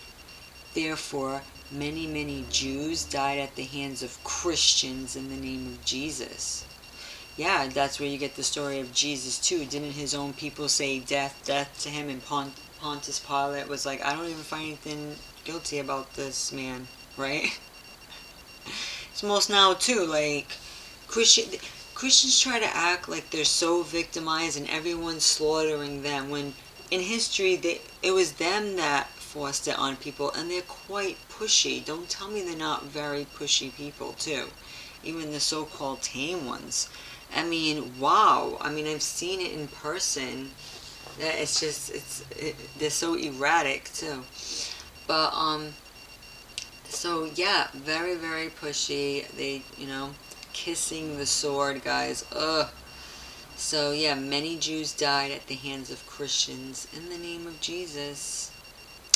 Speaker 1: Therefore, many Jews died at the hands of Christians in the name of Jesus. Yeah, that's where you get the story of Jesus too. Didn't his own people say death to him, and Pontius Pilate was like, I don't even find anything guilty about this man, right? It's most now too, like, Christians try to act like they're so victimized and everyone's slaughtering them, when in history it was them that forced it on people, and they're quite pushy. Don't tell me they're not very pushy people too. Even the so-called tame ones. I mean, wow. I mean, I've seen it in person. It's just, they're so erratic too. But, so yeah, very pushy. They, you know, kissing the sword, guys. Ugh. So yeah, many Jews died at the hands of Christians in the name of Jesus.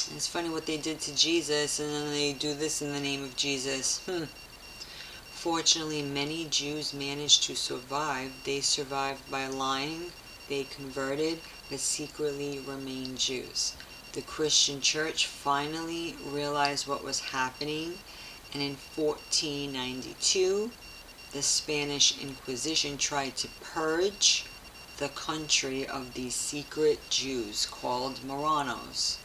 Speaker 1: And it's funny what they did to Jesus, and then they do this in the name of Jesus. Fortunately, many Jews managed to survive. They survived by lying. They converted, but secretly remained Jews. The Christian church finally realized what was happening, and in 1492, the Spanish Inquisition tried to purge the country of these secret Jews called Marranos.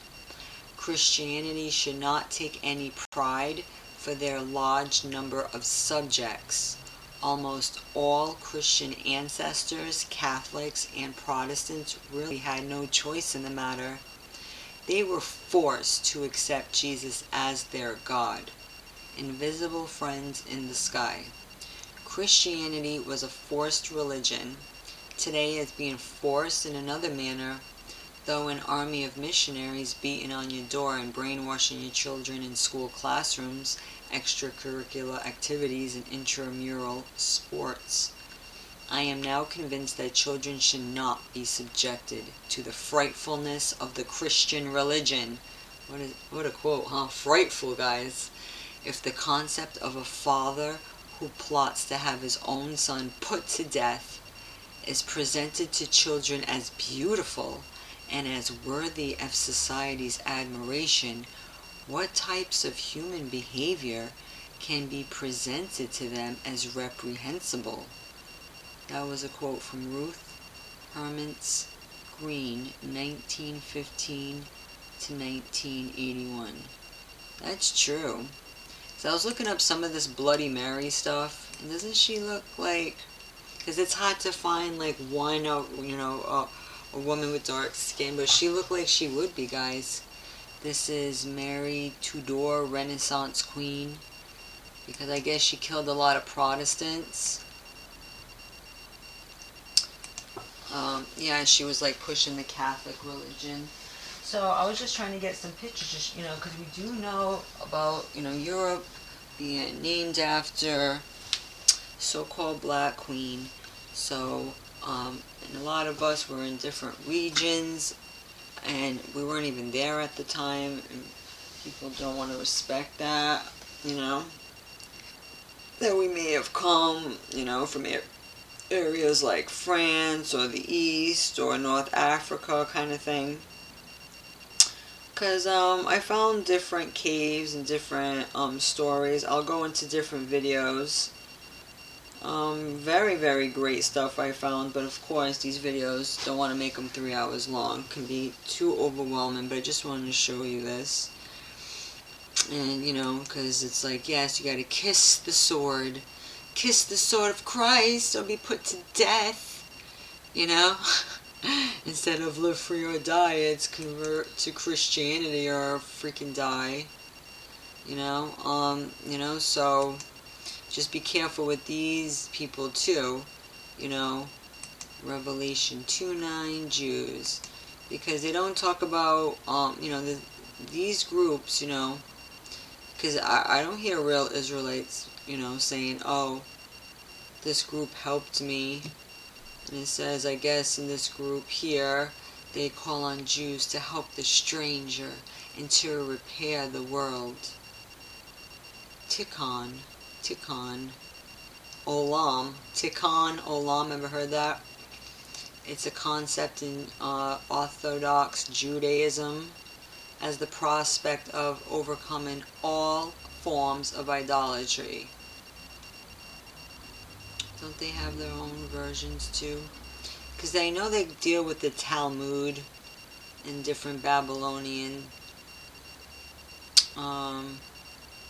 Speaker 1: Christianity should not take any pride for their large number of subjects. Almost all Christian ancestors, Catholics, and Protestants really had no choice in the matter. They were forced to accept Jesus as their God, invisible friends in the sky. Christianity was a forced religion. Today it's being forced in another manner, though an army of missionaries beating on your door and brainwashing your children in school classrooms, extracurricular activities, and intramural sports. I am now convinced that children should not be subjected to the frightfulness of the Christian religion. What a quote, huh? Frightful, guys. If the concept of a father who plots to have his own son put to death is presented to children as beautiful and as worthy of society's admiration, what types of human behavior can be presented to them as reprehensible? That was a quote from Ruth Hermans Green, 1915 to 1981. That's true. So I was looking up some of this Bloody Mary stuff, and doesn't she look like, because it's hard to find like one, a woman with dark skin, but she looked like she would be, guys. This is Mary Tudor, Renaissance Queen, because I guess she killed a lot of Protestants. Yeah, she was like pushing the Catholic religion. So I was just trying to get some pictures, just, because we do know about, Europe being named after so-called Black Queen. So, and a lot of us were in different regions, and we weren't even there at the time, and people don't want to respect that, that we may have come, from areas like France or the East or North Africa kind of thing. Because I found different caves and different stories. I'll go into different videos. Very, very great stuff I found, but of course these videos, don't want to make them 3 hours long. Can be too overwhelming, but I just wanted to show you this. And, because it's like, yes, you got to kiss the sword of Christ or be put to death, instead of live free or die, it's convert to Christianity or freaking die, so just be careful with these people too, Revelation 2:9 Jews, because they don't talk about, these groups, because I don't hear real Israelites, saying, oh, this group helped me. And it says, I guess, in this group here, they call on Jews to help the stranger and to repair the world. Tikkun Olam, ever heard that? It's a concept in Orthodox Judaism as the prospect of overcoming all forms of idolatry. Don't they have their own versions too? Because I know they deal with the Talmud and different Babylonian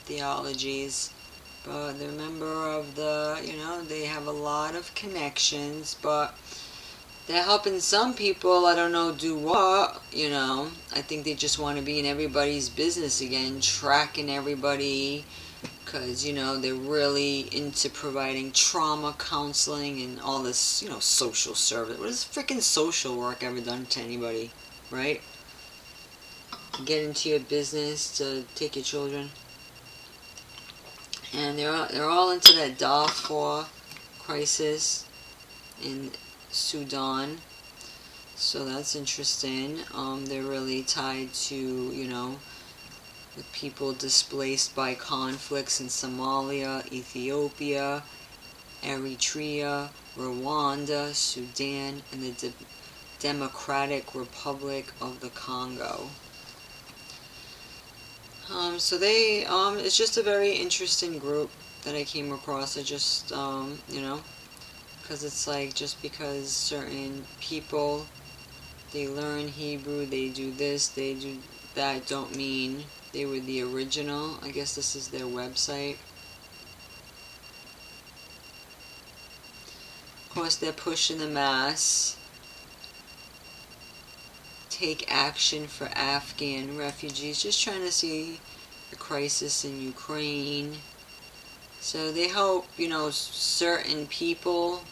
Speaker 1: theologies. But they're a member of the, they have a lot of connections, but they're helping some people, I don't know, do what, I think they just want to be in everybody's business again, tracking everybody, because, they're really into providing trauma counseling and all this, social service. What has freaking social work ever done to anybody, right? Get into your business to take your children. And they're all into that Darfur crisis in Sudan. So that's interesting. They're really tied to, with people displaced by conflicts in Somalia, Ethiopia, Eritrea, Rwanda, Sudan, and the Democratic Republic of the Congo. So they, it's just a very interesting group that I came across. I just, you know, because it's like, just because certain people, they learn Hebrew, they do this, they do that, don't mean they were the original. I guess this is their website. Of course, they're pushing the mass. Take action for Afghan refugees. Just trying to see the crisis in Ukraine. So they help, you know, certain people.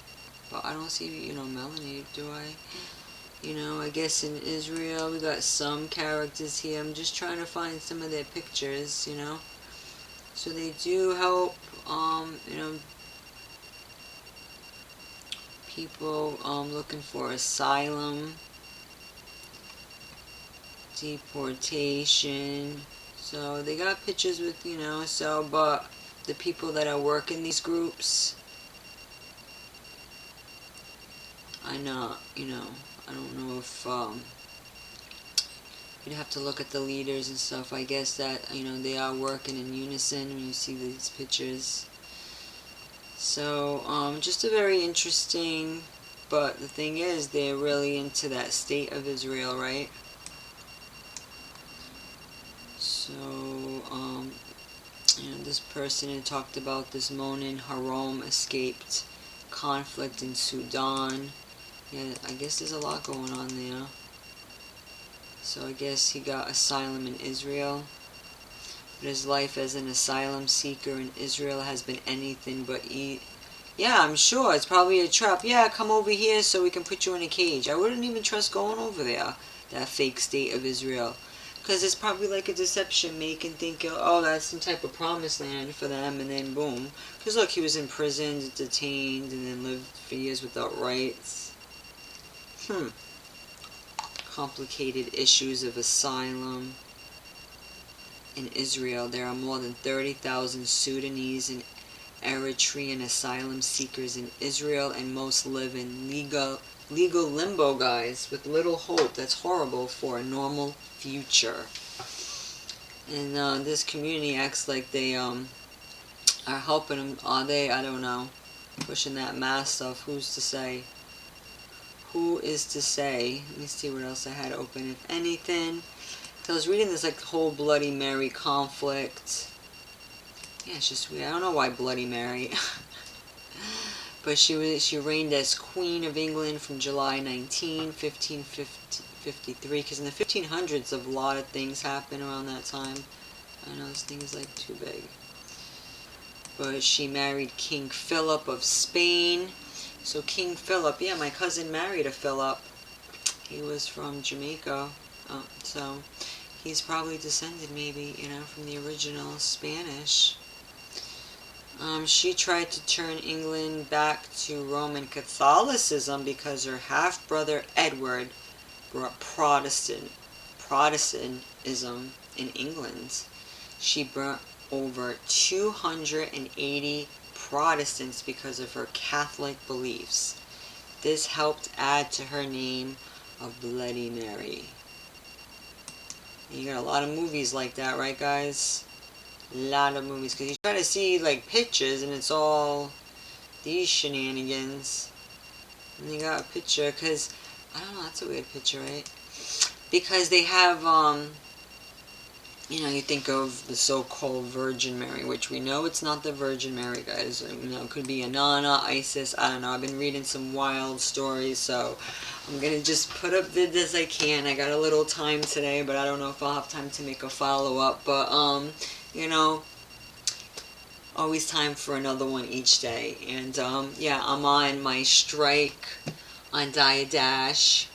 Speaker 1: But I don't see, you know, Melanie, do I? You know, I guess in Israel we got some characters here. I'm just trying to find some of their pictures, you know. So they do help, you know, people looking for asylum, deportation. So they got pictures with, you know, so, but the people that are working these groups, I know, you know, I don't know if, you'd have to look at the leaders and stuff. I guess that, you know, they are working in unison when you see these pictures. So, just a very interesting, but the thing is, they're really into that state of Israel, right? So, you know, this person had talked about this Monin Harom escaped conflict in Sudan. Yeah, I guess there's a lot going on there. So I guess he got asylum in Israel. But his life as an asylum seeker in Israel has been anything but yeah, I'm sure. It's probably a trap. Yeah, come over here so we can put you in a cage. I wouldn't even trust going over there, that fake state of Israel. Because it's probably like a deception, making think, oh, that's some type of promised land for them, and then boom. Because look, he was in prison, detained, and then lived for years without rights. Complicated issues of asylum. In Israel, there are more than 30,000 Sudanese and Eritrean asylum seekers in Israel, and most live in legal limbo, guys, with little hope. That's horrible for a normal future. And this community acts like they are helping them. Are they? I don't know. Pushing that mass stuff. Who's to say? Who is to say? Let me see what else I had open, if anything. So I was reading this like whole Bloody Mary conflict. Yeah, it's just weird. I don't know why Bloody Mary. But she reigned as Queen of England from July 19, 1553. Because in the 1500s, a lot of things happened around that time. I know this thing is like too big. But she married King Philip of Spain. So King Philip, yeah, my cousin married a Philip. He was from Jamaica. So he's probably descended, maybe, you know, from the original Spanish. She tried to turn England back to Roman Catholicism because her half-brother Edward brought Protestantism in England. She burnt over 280 Protestants because of her Catholic beliefs. This helped add to her name of Bloody Mary. You got a lot of movies like that, right, guys? A lot of movies, because you try to see like pictures and it's all these shenanigans. And you got a picture, because I don't know, that's a weird picture, right? Because they have you know, you think of the so-called Virgin Mary, which we know it's not the Virgin Mary, guys. You know, it could be Inanna, Isis, I don't know. I've been reading some wild stories, so I'm going to just put up vids as I can. I got a little time today, but I don't know if I'll have time to make a follow-up. But, you know, always time for another one each day. And, yeah, I'm on my strike on Dash.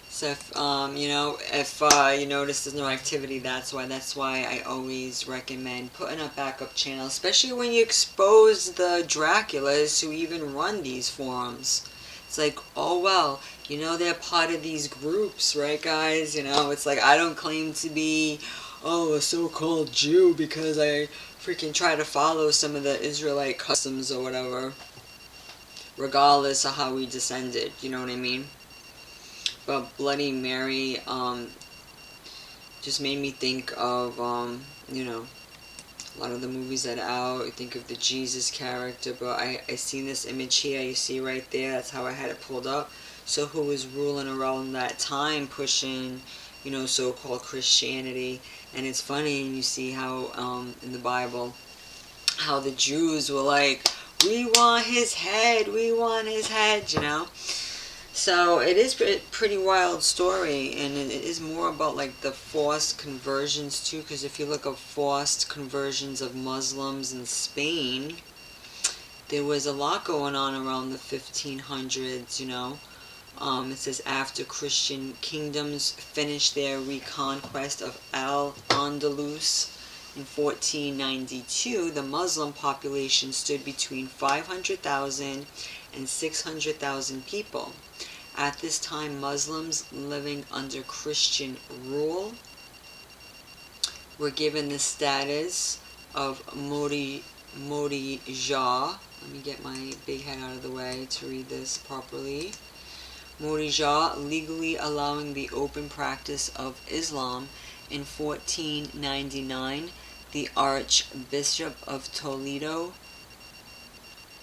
Speaker 1: So if, you know, if you notice there's no activity, that's why I always recommend putting a backup channel, especially when you expose the Draculas who even run these forums. It's like, oh well, you know, they're part of these groups, right, guys? You know, it's like, I don't claim to be, oh, a so-called Jew because I freaking try to follow some of the Israelite customs or whatever, regardless of how we descended, you know what I mean? But Bloody Mary just made me think of, you know, a lot of the movies that are out. You think of the Jesus character, but I seen this image here. You see right there. That's how I had it pulled up. So who was ruling around that time, pushing, you know, so-called Christianity? And it's funny, and you see how in the Bible, how the Jews were like, we want his head, we want his head, you know. So it is a pretty wild story, and it is more about like the forced conversions too, because if you look at forced conversions of Muslims in Spain, there was a lot going on around the 1500s, you know. It says after Christian kingdoms finished their reconquest of Al-Andalus in 1492, the Muslim population stood between 500,000 and 600,000 people. At this time, Muslims living under Christian rule were given the status of Modi Jah. Let me get my big head out of the way to read this properly. Modi Jah, legally allowing the open practice of Islam. In 1499, the Archbishop of Toledo,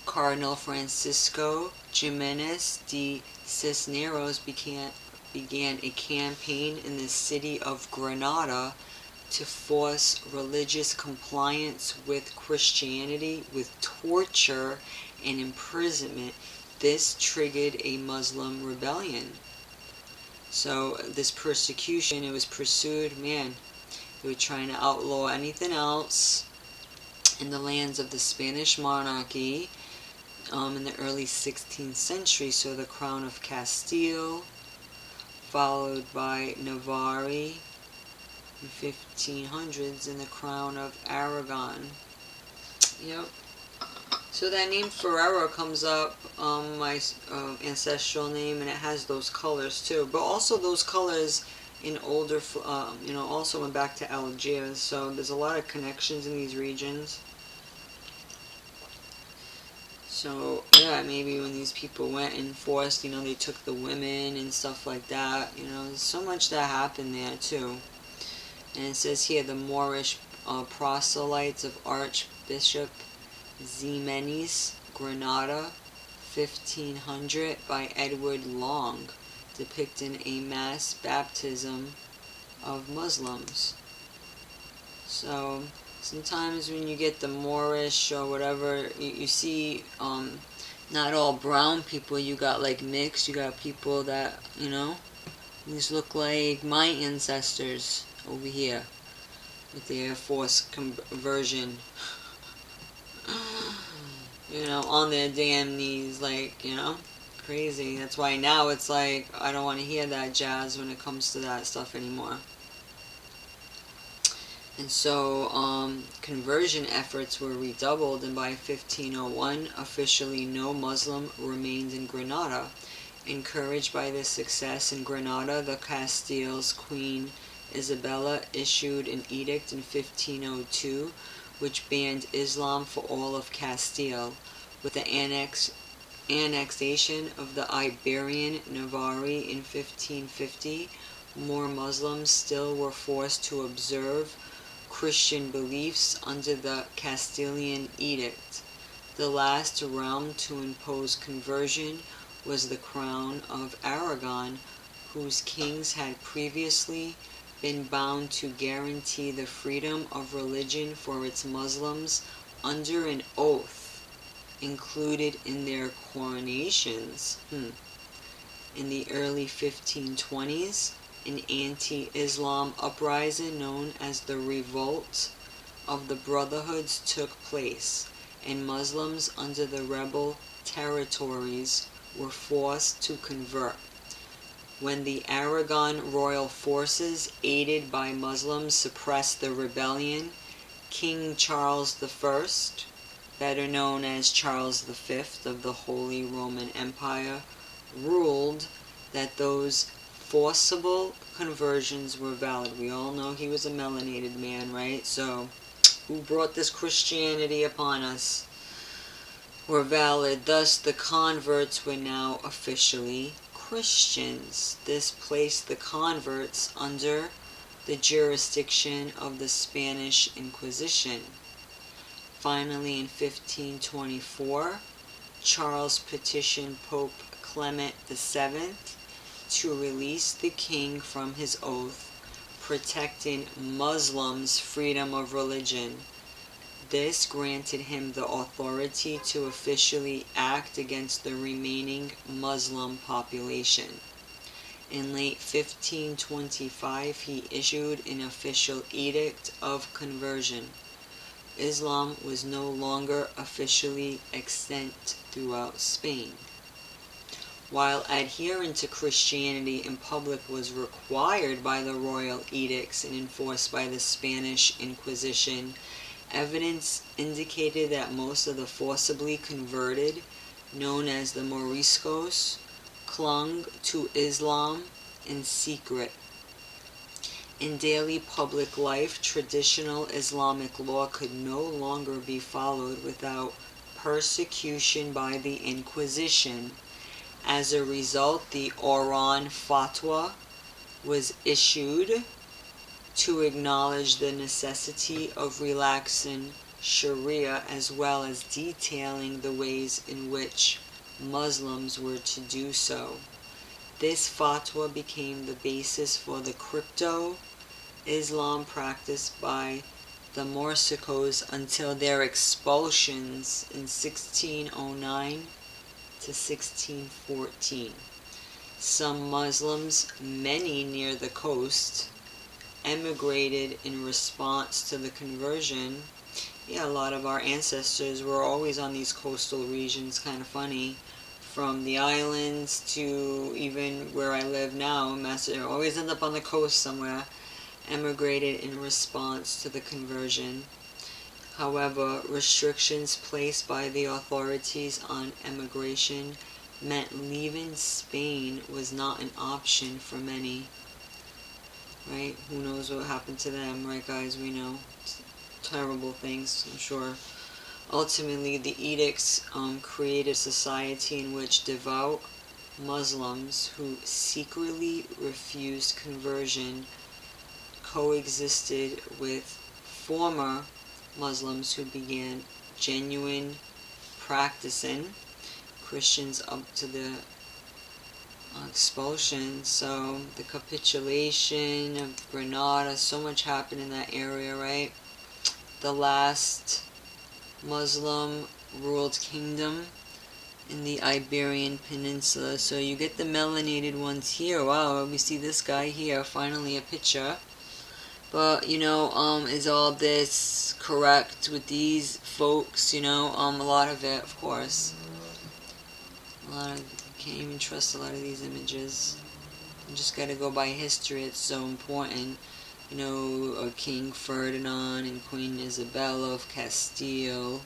Speaker 1: Cardinal Francisco Jimenez de Cisneros, began a campaign in the city of Granada to force religious compliance with Christianity with torture and imprisonment. This triggered a Muslim rebellion. So this persecution, it was pursued, man, they were trying to outlaw anything else in the lands of the Spanish monarchy in the early 16th century. So the Crown of Castile, followed by Navarre in 1500s, and the Crown of Aragon. Yep. So that name Ferrero comes up, my ancestral name, and it has those colors too. But also those colors in older, you know, also went back to Algiers. So there's a lot of connections in these regions. So yeah, maybe when these people went and forced, you know, they took the women and stuff like that. You know, there's so much that happened there too. And it says here the Moorish proselytes of Archbishop Ximenes, Granada, 1500, by Edward Long, depicting a mass baptism of Muslims. So sometimes when you get the Moorish or whatever, you see not all brown people, you got like mixed, you got people that, you know, these look like my ancestors over here with their forced conversion. You know, on their damn knees, like, you know, crazy. That's why now it's like, I don't want to hear that jazz when it comes to that stuff anymore. And so, conversion efforts were redoubled, and by 1501, officially no Muslim remained in Granada. Encouraged by this success in Granada, the Castile's Queen Isabella issued an edict in 1502, which banned Islam for all of Castile. With the annexation of the Iberian Navarre in 1550, more Muslims still were forced to observe Christian beliefs under the Castilian edict. The last realm to impose conversion was the Crown of Aragon, whose kings had previously been bound to guarantee the freedom of religion for its Muslims under an oath included in their coronations. In the early 1520s, an anti-Islam uprising known as the Revolt of the Brotherhoods took place, and Muslims under the rebel territories were forced to convert. When the Aragon royal forces, aided by Muslims, suppressed the rebellion, King Charles I, better known as Charles V of the Holy Roman Empire, ruled that those forcible conversions were valid. We all know he was a melanated man, right? So, who brought this Christianity upon us? Were valid. Thus, the converts were now officially Christians. This placed the converts under the jurisdiction of the Spanish Inquisition. Finally, in 1524, Charles petitioned Pope Clement VII to release the king from his oath, protecting Muslims' freedom of religion. This granted him the authority to officially act against the remaining Muslim population. In late 1525, he issued an official edict of conversion. Islam was no longer officially extant throughout Spain. While adhering to Christianity in public was required by the royal edicts and enforced by the Spanish Inquisition, evidence indicated that most of the forcibly converted, known as the Moriscos, clung to Islam in secret. In daily public life, traditional Islamic law could no longer be followed without persecution by the Inquisition. As a result, the Oran Fatwa was issued to acknowledge the necessity of relaxing Sharia as well as detailing the ways in which Muslims were to do so. This fatwa became the basis for the crypto-Islam practiced by the Moriscos until their expulsions in 1609 to 1614. Some Muslims, many near the coast, emigrated in response to the conversion. Yeah, a lot of our ancestors were always on these coastal regions, kind of funny. From the islands to even where I live now, Massachusetts, always end up on the coast somewhere, emigrated in response to the conversion. However, restrictions placed by the authorities on emigration meant leaving Spain was not an option for many. Right? Who knows what happened to them, right guys? We know. Terrible things, I'm sure. Ultimately, the edicts created a society in which devout Muslims who secretly refused conversion coexisted with former Muslims who began genuine practicing Christians up to the expulsion. So the capitulation of Granada, so much happened in that area, right? The last Muslim ruled kingdom in the Iberian Peninsula. So you get the melanated ones here. Wow, we see this guy here, finally a picture. But, you know, is all this correct with these folks? You know, a lot of it, of course. Can't even trust a lot of these images. You just gotta go by history, it's so important. You know, King Ferdinand and Queen Isabella of Castile.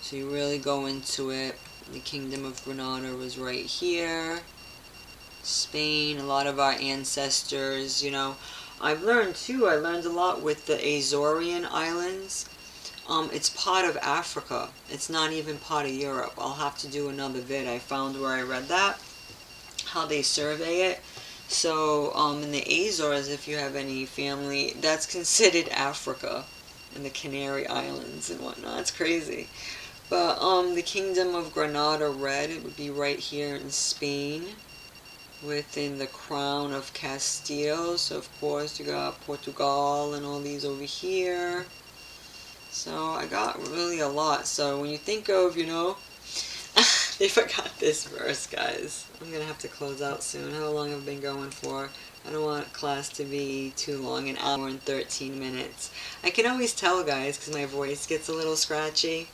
Speaker 1: So you really go into it. The Kingdom of Granada was right here. Spain, a lot of our ancestors, you know. I learned a lot with the Azorian Islands. It's part of Africa. It's not even part of Europe. I'll have to do another vid. I found where I read that, how they survey it. So, in the Azores, if you have any family, that's considered Africa, and the Canary Islands and whatnot. It's crazy. But, the Kingdom of Granada red, it would be right here in Spain, within the Crown of Castile. So, of course, you got Portugal and all these over here. So, I got really a lot. So, when you think of, you know, they forgot this verse, guys. I'm going to have to close out soon. How long have I been going for? I don't want class to be too long, an hour and 13 minutes. I can always tell, guys, because my voice gets a little scratchy.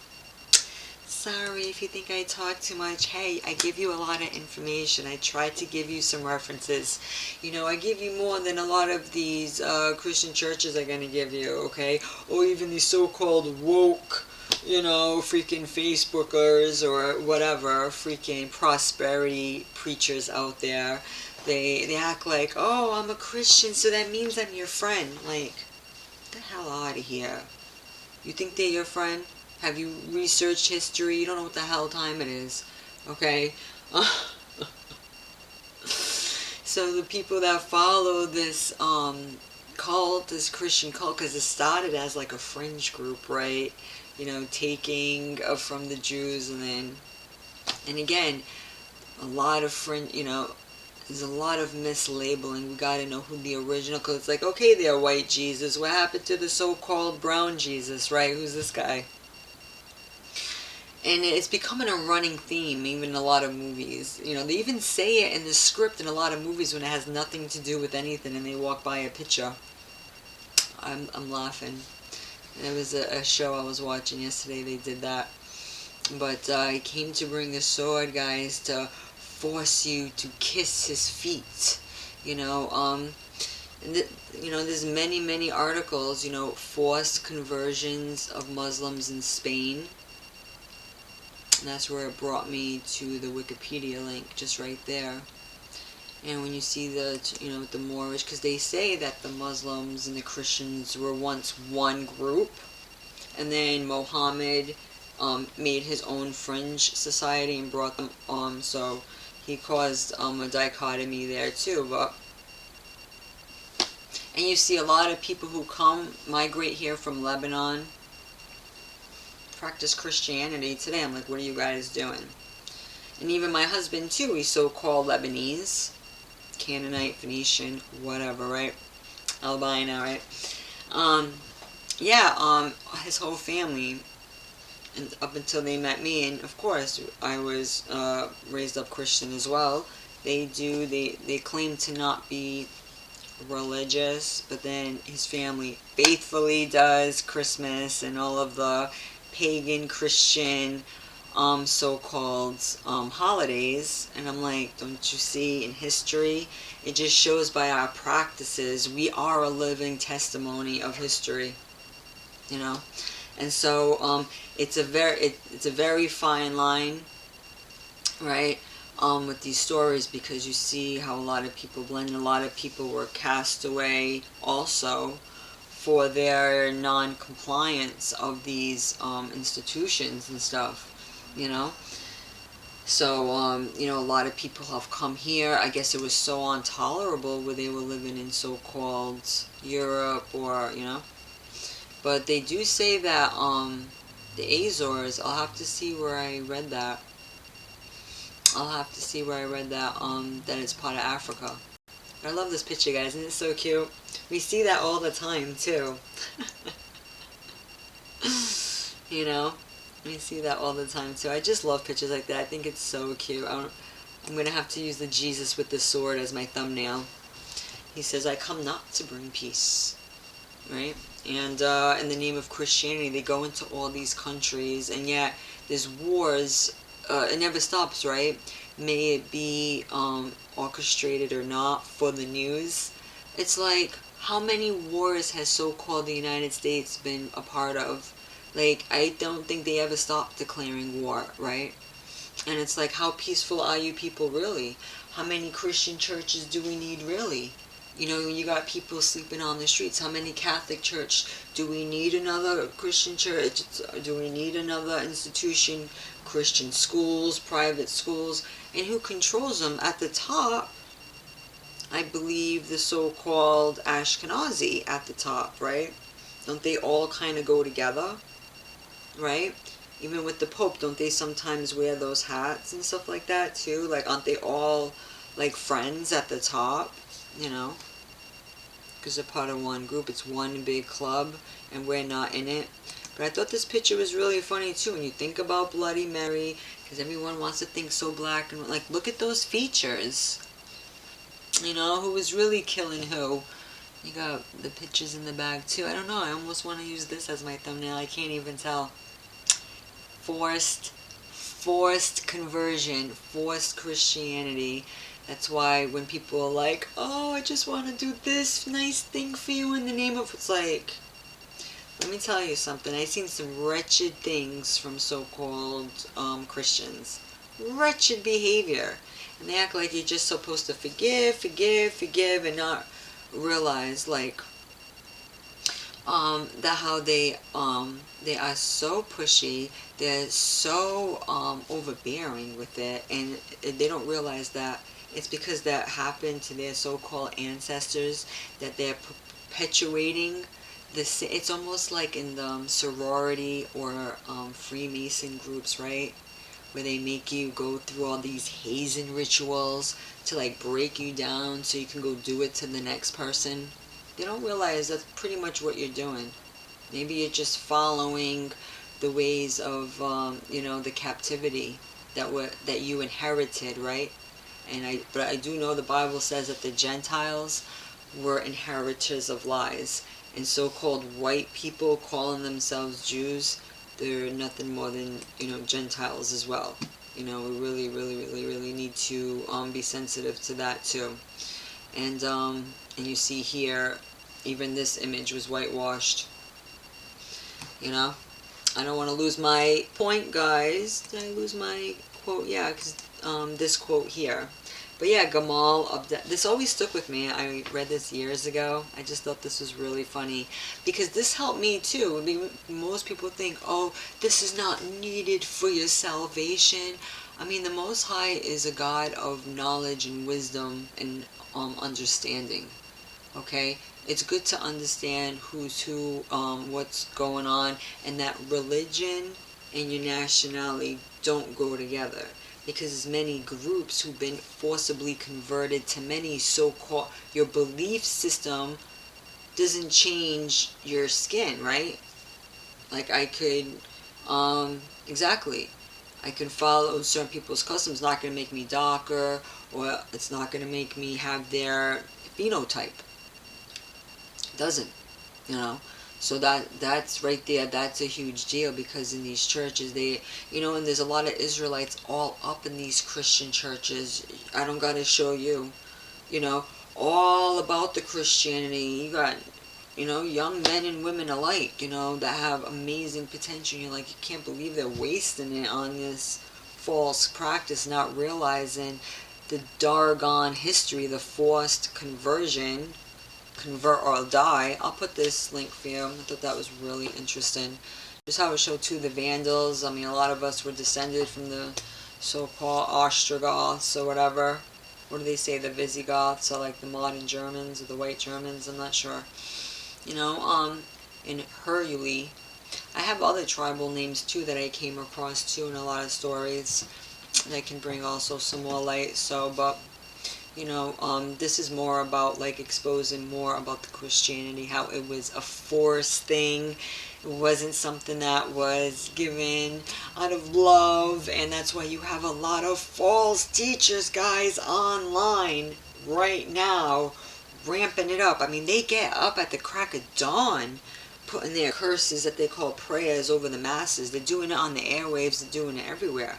Speaker 1: Sorry if you think I talk too much. Hey, I give you a lot of information. I try to give you some references. You know, I give you more than a lot of these Christian churches are going to give you, okay? Or even these so-called woke, you know, freaking Facebookers or whatever, freaking prosperity preachers out there. They act like, oh, I'm a Christian, so that means I'm your friend. Like, get the hell out of here. You think they're your friend? Have you researched history? You don't know what the hell time it is. Okay? So the people that follow this cult, this Christian cult, because it started as like a fringe group, right? taking from the Jews, and again, a lot of there's a lot of mislabeling. We got to know who the original, because it's like, okay, they're white Jesus. What happened to the so-called brown Jesus, right? Who's this guy? And it's becoming a running theme, even in a lot of movies. They even say it in the script in a lot of movies when it has nothing to do with anything, and they walk by a picture. I'm laughing. There was a show I was watching yesterday. They did that. But he came to bring the sword, guys, to force you to kiss his feet. There's many articles. Forced conversions of Muslims in Spain. And that's where it brought me to the Wikipedia link, just right there. And when you see the Moorish, because they say that the Muslims and the Christians were once one group, and then Muhammad made his own fringe society and brought them so he caused a dichotomy there too. And you see a lot of people who migrate here from Lebanon, practice Christianity today. I'm like, what are you guys doing? And even my husband too, he's so-called Lebanese, Canaanite, Phoenician, whatever, right? Albino, right? His whole family, and up until they met me, and of course I was raised up Christian as well. They claim to not be religious, but then his family faithfully does Christmas and all of the pagan Christian so-called holidays. And I'm like, don't you see, in history, it just shows by our practices we are a living testimony of history, and so it's a very fine line, right, with these stories, because you see how a lot of people blend, and a lot of people were cast away also for their non-compliance of these institutions and stuff, So, a lot of people have come here. I guess it was so intolerable where they were living in so-called Europe or, But they do say that the Azores, I'll have to see where I read that. That it's part of Africa. I love this picture, guys. Isn't it so cute? We see that all the time, too. We see that all the time, too. I just love pictures like that. I think it's so cute. I'm going to have to use the Jesus with the sword as my thumbnail. He says, I come not to bring peace. Right? And in the name of Christianity, they go into all these countries, and yet there's wars. It never stops, right? May it be orchestrated or not for the news. It's like, how many wars has so-called the United States been a part of? Like, I don't think they ever stopped declaring war, right? And it's like, how peaceful are you people really? How many Christian churches do we need really? You got people sleeping on the streets. How many Catholic church? Do we need another Christian church? Do we need another institution? Christian schools, private schools, and who controls them? At the top, I believe the so-called Ashkenazi at the top, right? Don't they all kind of go together, right? Even with the Pope, don't they sometimes wear those hats and stuff like that too? Like, aren't they all like friends at the top? Because they're part of one group. It's one big club, and we're not in it. But I thought this picture was really funny too. When you think about Bloody Mary, because everyone wants to think so black and like, look at those features. Who was really killing who? You got the pictures in the bag too. I don't know. I almost want to use this as my thumbnail. I can't even tell. Forced conversion, forced Christianity. That's why when people are like, oh, I just want to do this nice thing for you in the name of... It's like, let me tell you something. I've seen some wretched things from so-called Christians. Wretched behavior. And they act like you're just supposed to forgive, and not realize, like, that how they are so pushy, they're so overbearing with it, and they don't realize that it's because that happened to their so-called ancestors, that they're perpetuating it's almost like in the sorority or Freemason groups, right? Where they make you go through all these hazing rituals to like break you down so you can go do it to the next person. They don't realize that's pretty much what you're doing. Maybe you're just following the ways of, the captivity that you inherited, right? But I do know the Bible says that the Gentiles were inheritors of lies, and so-called white people calling themselves Jews, they're nothing more than, Gentiles as well. We really, really, really, really need to be sensitive to that too. And you see here, even this image was whitewashed. I don't want to lose my point, guys. Did I lose my quote? Yeah, because this quote here. But yeah, Gamal Abdel. This always stuck with me. I read this years ago. I just thought this was really funny because this helped me too. I mean, most people think, oh, this is not needed for your salvation. I mean, the Most High is a God of knowledge and wisdom and understanding. Okay, it's good to understand who's who, what's going on, and that religion and your nationality don't go together. Because there's many groups who've been forcibly converted to many so-called, your belief system doesn't change your skin, right? Like I could, exactly, I can follow certain people's customs. It's not going to make me darker, or it's not going to make me have their phenotype. It doesn't, So that's right there. That's a huge deal because in these churches, and there's a lot of Israelites all up in these Christian churches. I don't got to show you, all about the Christianity. You got, young men and women alike, that have amazing potential. You're like, you can't believe they're wasting it on this false practice, not realizing the Dargon history, the forced conversion, convert or die. I'll put this link for you. I thought that was really interesting. Just how it showed too the Vandals. I mean, a lot of us were descended from the so-called Ostrogoths or whatever. What do they say? The Visigoths, or like the modern Germans or the white Germans. I'm not sure. In Huruli, I have other tribal names too that I came across too in a lot of stories that can bring also some more light. So, but this is more about like exposing more about the Christianity, how it was a forced thing. It wasn't something that was given out of love, and that's why you have a lot of false teachers, guys, online right now, ramping it up. I mean, they get up at the crack of dawn, putting their curses that they call prayers over the masses. They're doing it on the airwaves, they're doing it everywhere.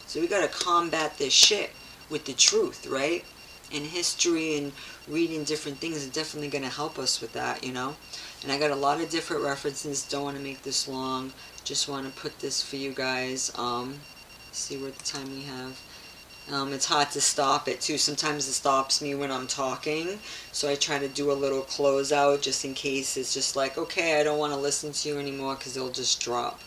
Speaker 1: So we got to combat this shit with the truth, right? And history and reading different things is definitely going to help us with that, And I got a lot of different references. Don't want to make this long. Just want to put this for you guys. See what the time we have. It's hard to stop it too. Sometimes it stops me when I'm talking. So I try to do a little closeout just in case it's just like, okay, I don't want to listen to you anymore because it'll just drop.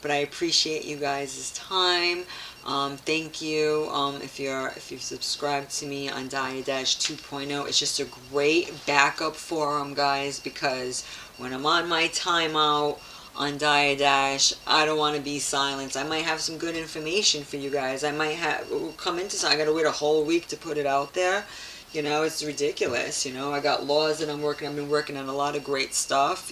Speaker 1: But I appreciate you guys' time. Thank you. If you've subscribed to me on Dia-Dash 2.0, it's just a great backup forum, guys, because when I'm on my timeout on Dia-Dash, I don't want to be silenced. I might have some good information for you guys. I might come into something. I got to wait a whole week to put it out there. It's ridiculous. I got laws that I've been working on a lot of great stuff,